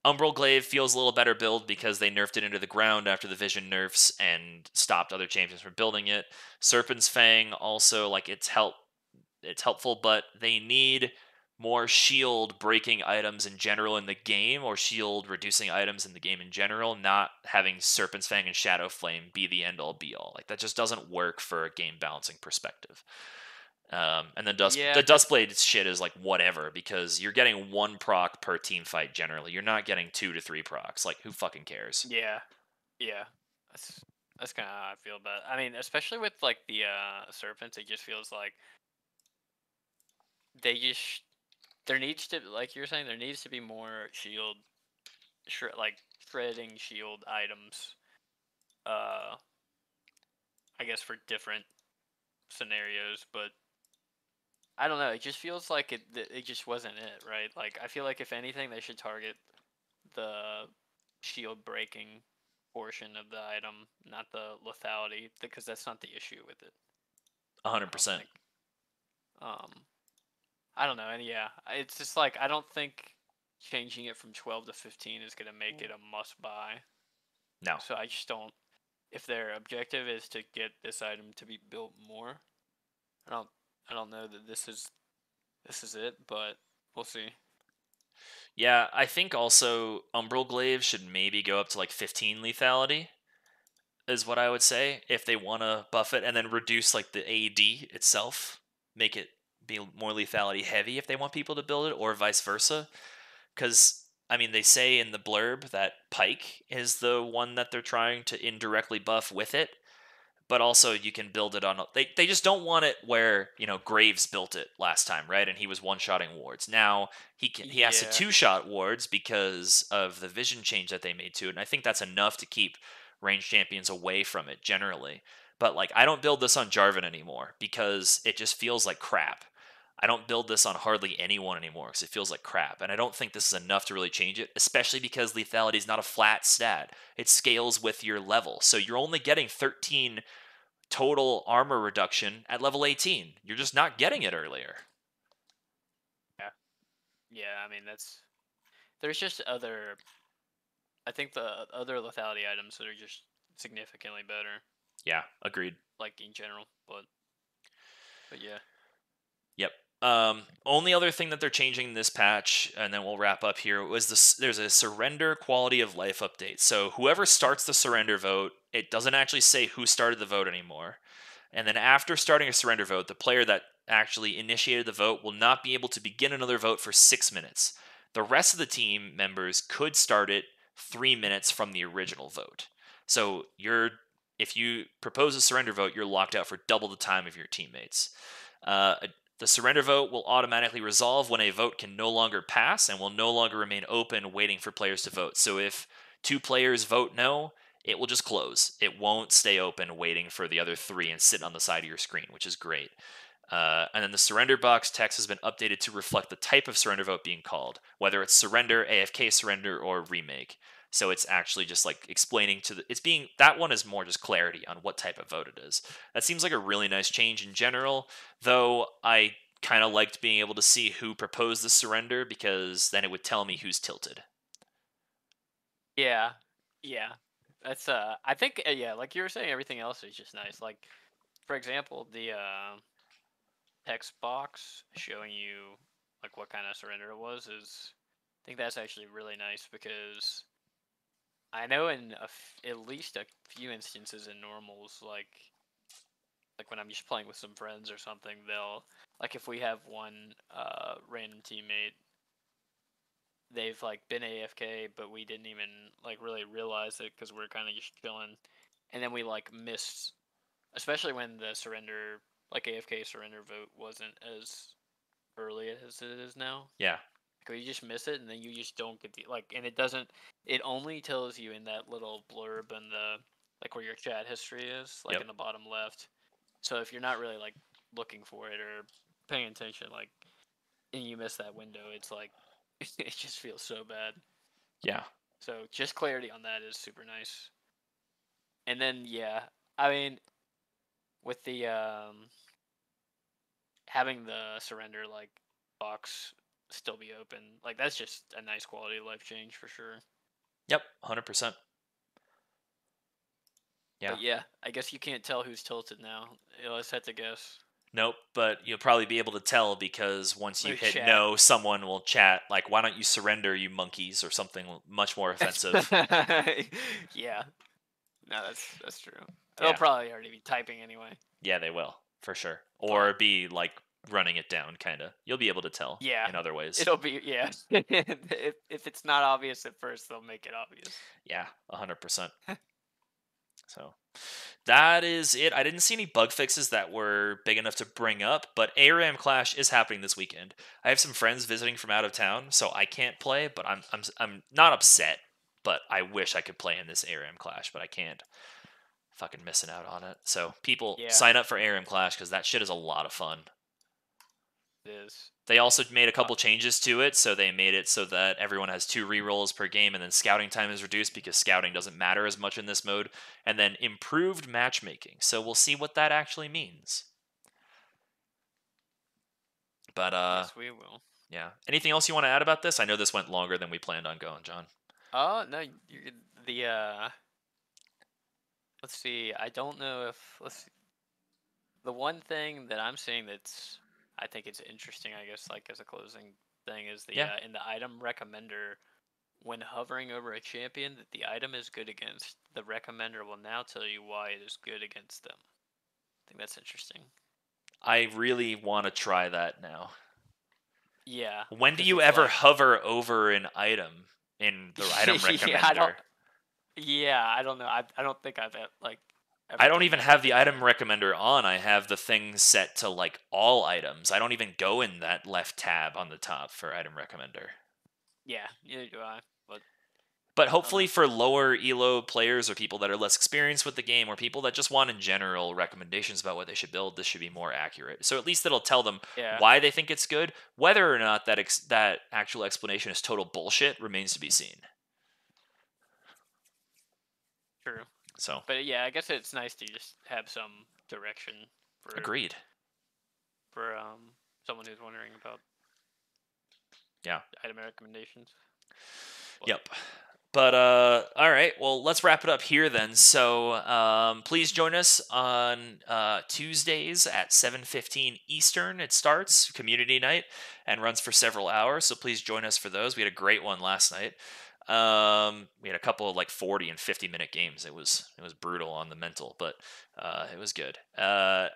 Umbral Glaive feels a little better build because they nerfed it into the ground after the Vision nerfs and stopped other champions from building it. Serpent's Fang also, like, it's helpful, but they need more shield breaking items in general in the game, or shield reducing items in the game in general, not having Serpent's Fang and Shadow Flame be the end all be all. Like, that just doesn't work for a game balancing perspective. And then Yeah, the Dustblade shit is like whatever, because you're getting 1 proc per team fight generally. You're not getting 2 to 3 procs. Like, who fucking cares? yeah, yeah. That's kind of how I feel about it. I mean, especially with like the serpents, it just feels like they just there needs to, like you were saying, there needs to be more shield, like shredding shield items. Uh, I guess for different scenarios, but I don't know. It just feels like it just wasn't it, right? Like, I feel like if anything, they should target the shield breaking portion of the item, not the lethality, because that's not the issue with it. 100%. I don't know, and yeah, it's just like I don't think changing it from 12 to 15 is gonna make it a must buy. No. So I just don't. If their objective is to get this item to be built more, I don't know that this is it, but we'll see. Yeah, I think also Umbral Glaive should maybe go up to like 15 lethality, is what I would say, if they want to buff it, and then reduce like the AD itself, make it be more lethality heavy if they want people to build it, or vice versa. Because, I mean, they say in the blurb that Pike is the one that they're trying to indirectly buff with it, but also you can build it on. They just don't want it where, Graves built it last time, right? And he was one-shotting wards. Now he has to two-shot wards because of the vision change that they made to it, and I think that's enough to keep range champions away from it generally. But like, I don't build this on Jarvan anymore because it just feels like crap. I don't build this on hardly anyone anymore because it feels like crap. And I don't think this is enough to really change it, especially because lethality is not a flat stat. It scales with your level. So you're only getting 13 total armor reduction at level 18. You're just not getting it earlier. Yeah, I mean, there's just other, I think the other lethality items that are just significantly better. Yeah, agreed. Like in general, but yeah. Yep. Only other thing that they're changing in this patch, and then we'll wrap up here, was this. There's a surrender quality of life update. So whoever starts the surrender vote, it doesn't actually say who started the vote anymore. And then after starting a surrender vote, the player that actually initiated the vote will not be able to begin another vote for 6 minutes. The rest of the team members could start it 3 minutes from the original vote. So if you propose a surrender vote, you're locked out for double the time of your teammates. The surrender vote will automatically resolve when a vote can no longer pass and will no longer remain open waiting for players to vote. So if 2 players vote no, it will just close. It won't stay open waiting for the other 3 and sit on the side of your screen, which is great. And then the surrender box text has been updated to reflect the type of surrender vote being called, whether it's surrender, AFK surrender, or remake. So it's actually just like explaining that one is more just clarity on what type of vote it is. That seems like a really nice change in general, though I kind of liked being able to see who proposed the surrender, because then it would tell me who's tilted. Yeah. That's I think yeah, like you were saying, everything else is just nice. Like, for example, the text box showing you like what kind of surrender it was is, I think that's actually really nice, because I know in at least a few instances in normals, like when I'm just playing with some friends or something, they'll, like, if we have one random teammate, they've like been AFK, but we didn't even like really realize it because we're kind of just chilling, and then we like missed, especially when the surrender, like AFK surrender vote wasn't as early as it is now. Yeah. Like, you just miss it, and then you just don't get the, like, and it doesn't. It only tells you in that little blurb in the, like, where your chat history is, like, Yep. in the bottom left. So if you're not really like looking for it or paying attention, like, and you miss that window, it's like it just feels so bad. Yeah. So just clarity on that is super nice. And then yeah, I mean, with the having the surrender like box still be open, like, that's just a nice quality of life change for sure. Yep, 100%. Yeah. But yeah, I guess you can't tell who's tilted now. Let's have to guess. Nope, but you'll probably be able to tell because once you Like hit chat. no, someone will chat like, "Why don't you surrender, you monkeys?" or something much more offensive. Yeah. No, that's true. They'll Yeah. probably already be typing anyway. Yeah, they will for sure, or But be like running it down, kind of. You'll be able to tell yeah, in other ways. it'll be if it's not obvious at first, they'll make it obvious. Yeah, 100%. So that is it. I didn't see any bug fixes that were big enough to bring up, but ARAM Clash is happening this weekend. I have some friends visiting from out of town, so I can't play, but I'm not upset, but I wish I could play in this ARAM Clash, but I can't. Fucking missing out on it. So people Yeah, sign up for ARAM Clash because that shit is a lot of fun. it is. They also made a couple changes to it, so they made it so that everyone has 2 rerolls per game, and then scouting time is reduced because scouting doesn't matter as much in this mode, and then improved matchmaking. So we'll see what that actually means. But Yes, we will. yeah. Anything else you want to add about this? I know this went longer than we planned on going, John. Oh no, let's see. I don't know if let's see. The one thing that I'm seeing I think it's interesting, I guess, like as a closing thing, is Yeah. in the item recommender, when hovering over a champion that the item is good against, the recommender will now tell you why it is good against them. I think that's interesting. I really want to try that now. Yeah. When do 'cause you it's ever like, hover over an item in the item recommender? I don't know. I don't think I've like. Ever I don't done even that have the before. item recommender on. I have the thing set to like all items. I don't even go in that left tab on the top for item recommender. Yeah, neither do I. But I don't hopefully know. for lower elo players or people that are less experienced with the game or people that just want in general recommendations about what they should build, this should be more accurate. So at least it'll tell them Yeah. why they think it's good. Whether or not that actual explanation is total bullshit remains to be seen. True. So But yeah, I guess it's nice to just have some direction for agreed. for someone who's wondering about item recommendations. Yep. But all right, well, let's wrap it up here then. So please join us on Tuesdays at 7:15 Eastern. It starts community night and runs for several hours. So please join us for those. We had a great one last night. We had a couple of like 40 and 50-minute games. It was brutal on the mental, but it was good.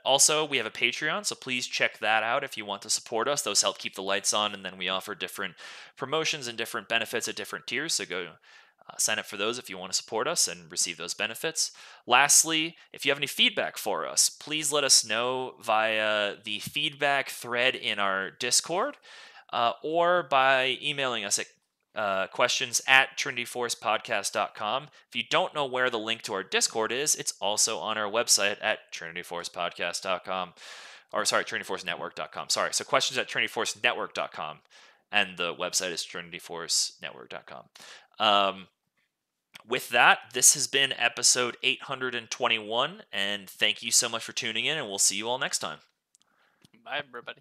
Also, we have a Patreon, so please check that out if you want to support us. Those help keep the lights on, and then we offer different promotions and different benefits at different tiers. So go sign up for those if you want to support us and receive those benefits. Lastly, if you have any feedback for us, please let us know via the feedback thread in our Discord or by emailing us at questions at trinityforcepodcast.com. If you don't know where the link to our Discord is, it's also on our website at trinityforcepodcast.com. Or sorry, trinityforcenetwork.com. Sorry. So questions at trinityforcenetwork.com. And the website is trinityforcenetwork.com. With that, this has been episode 821, and thank you so much for tuning in, and we'll see you all next time. Bye, everybody.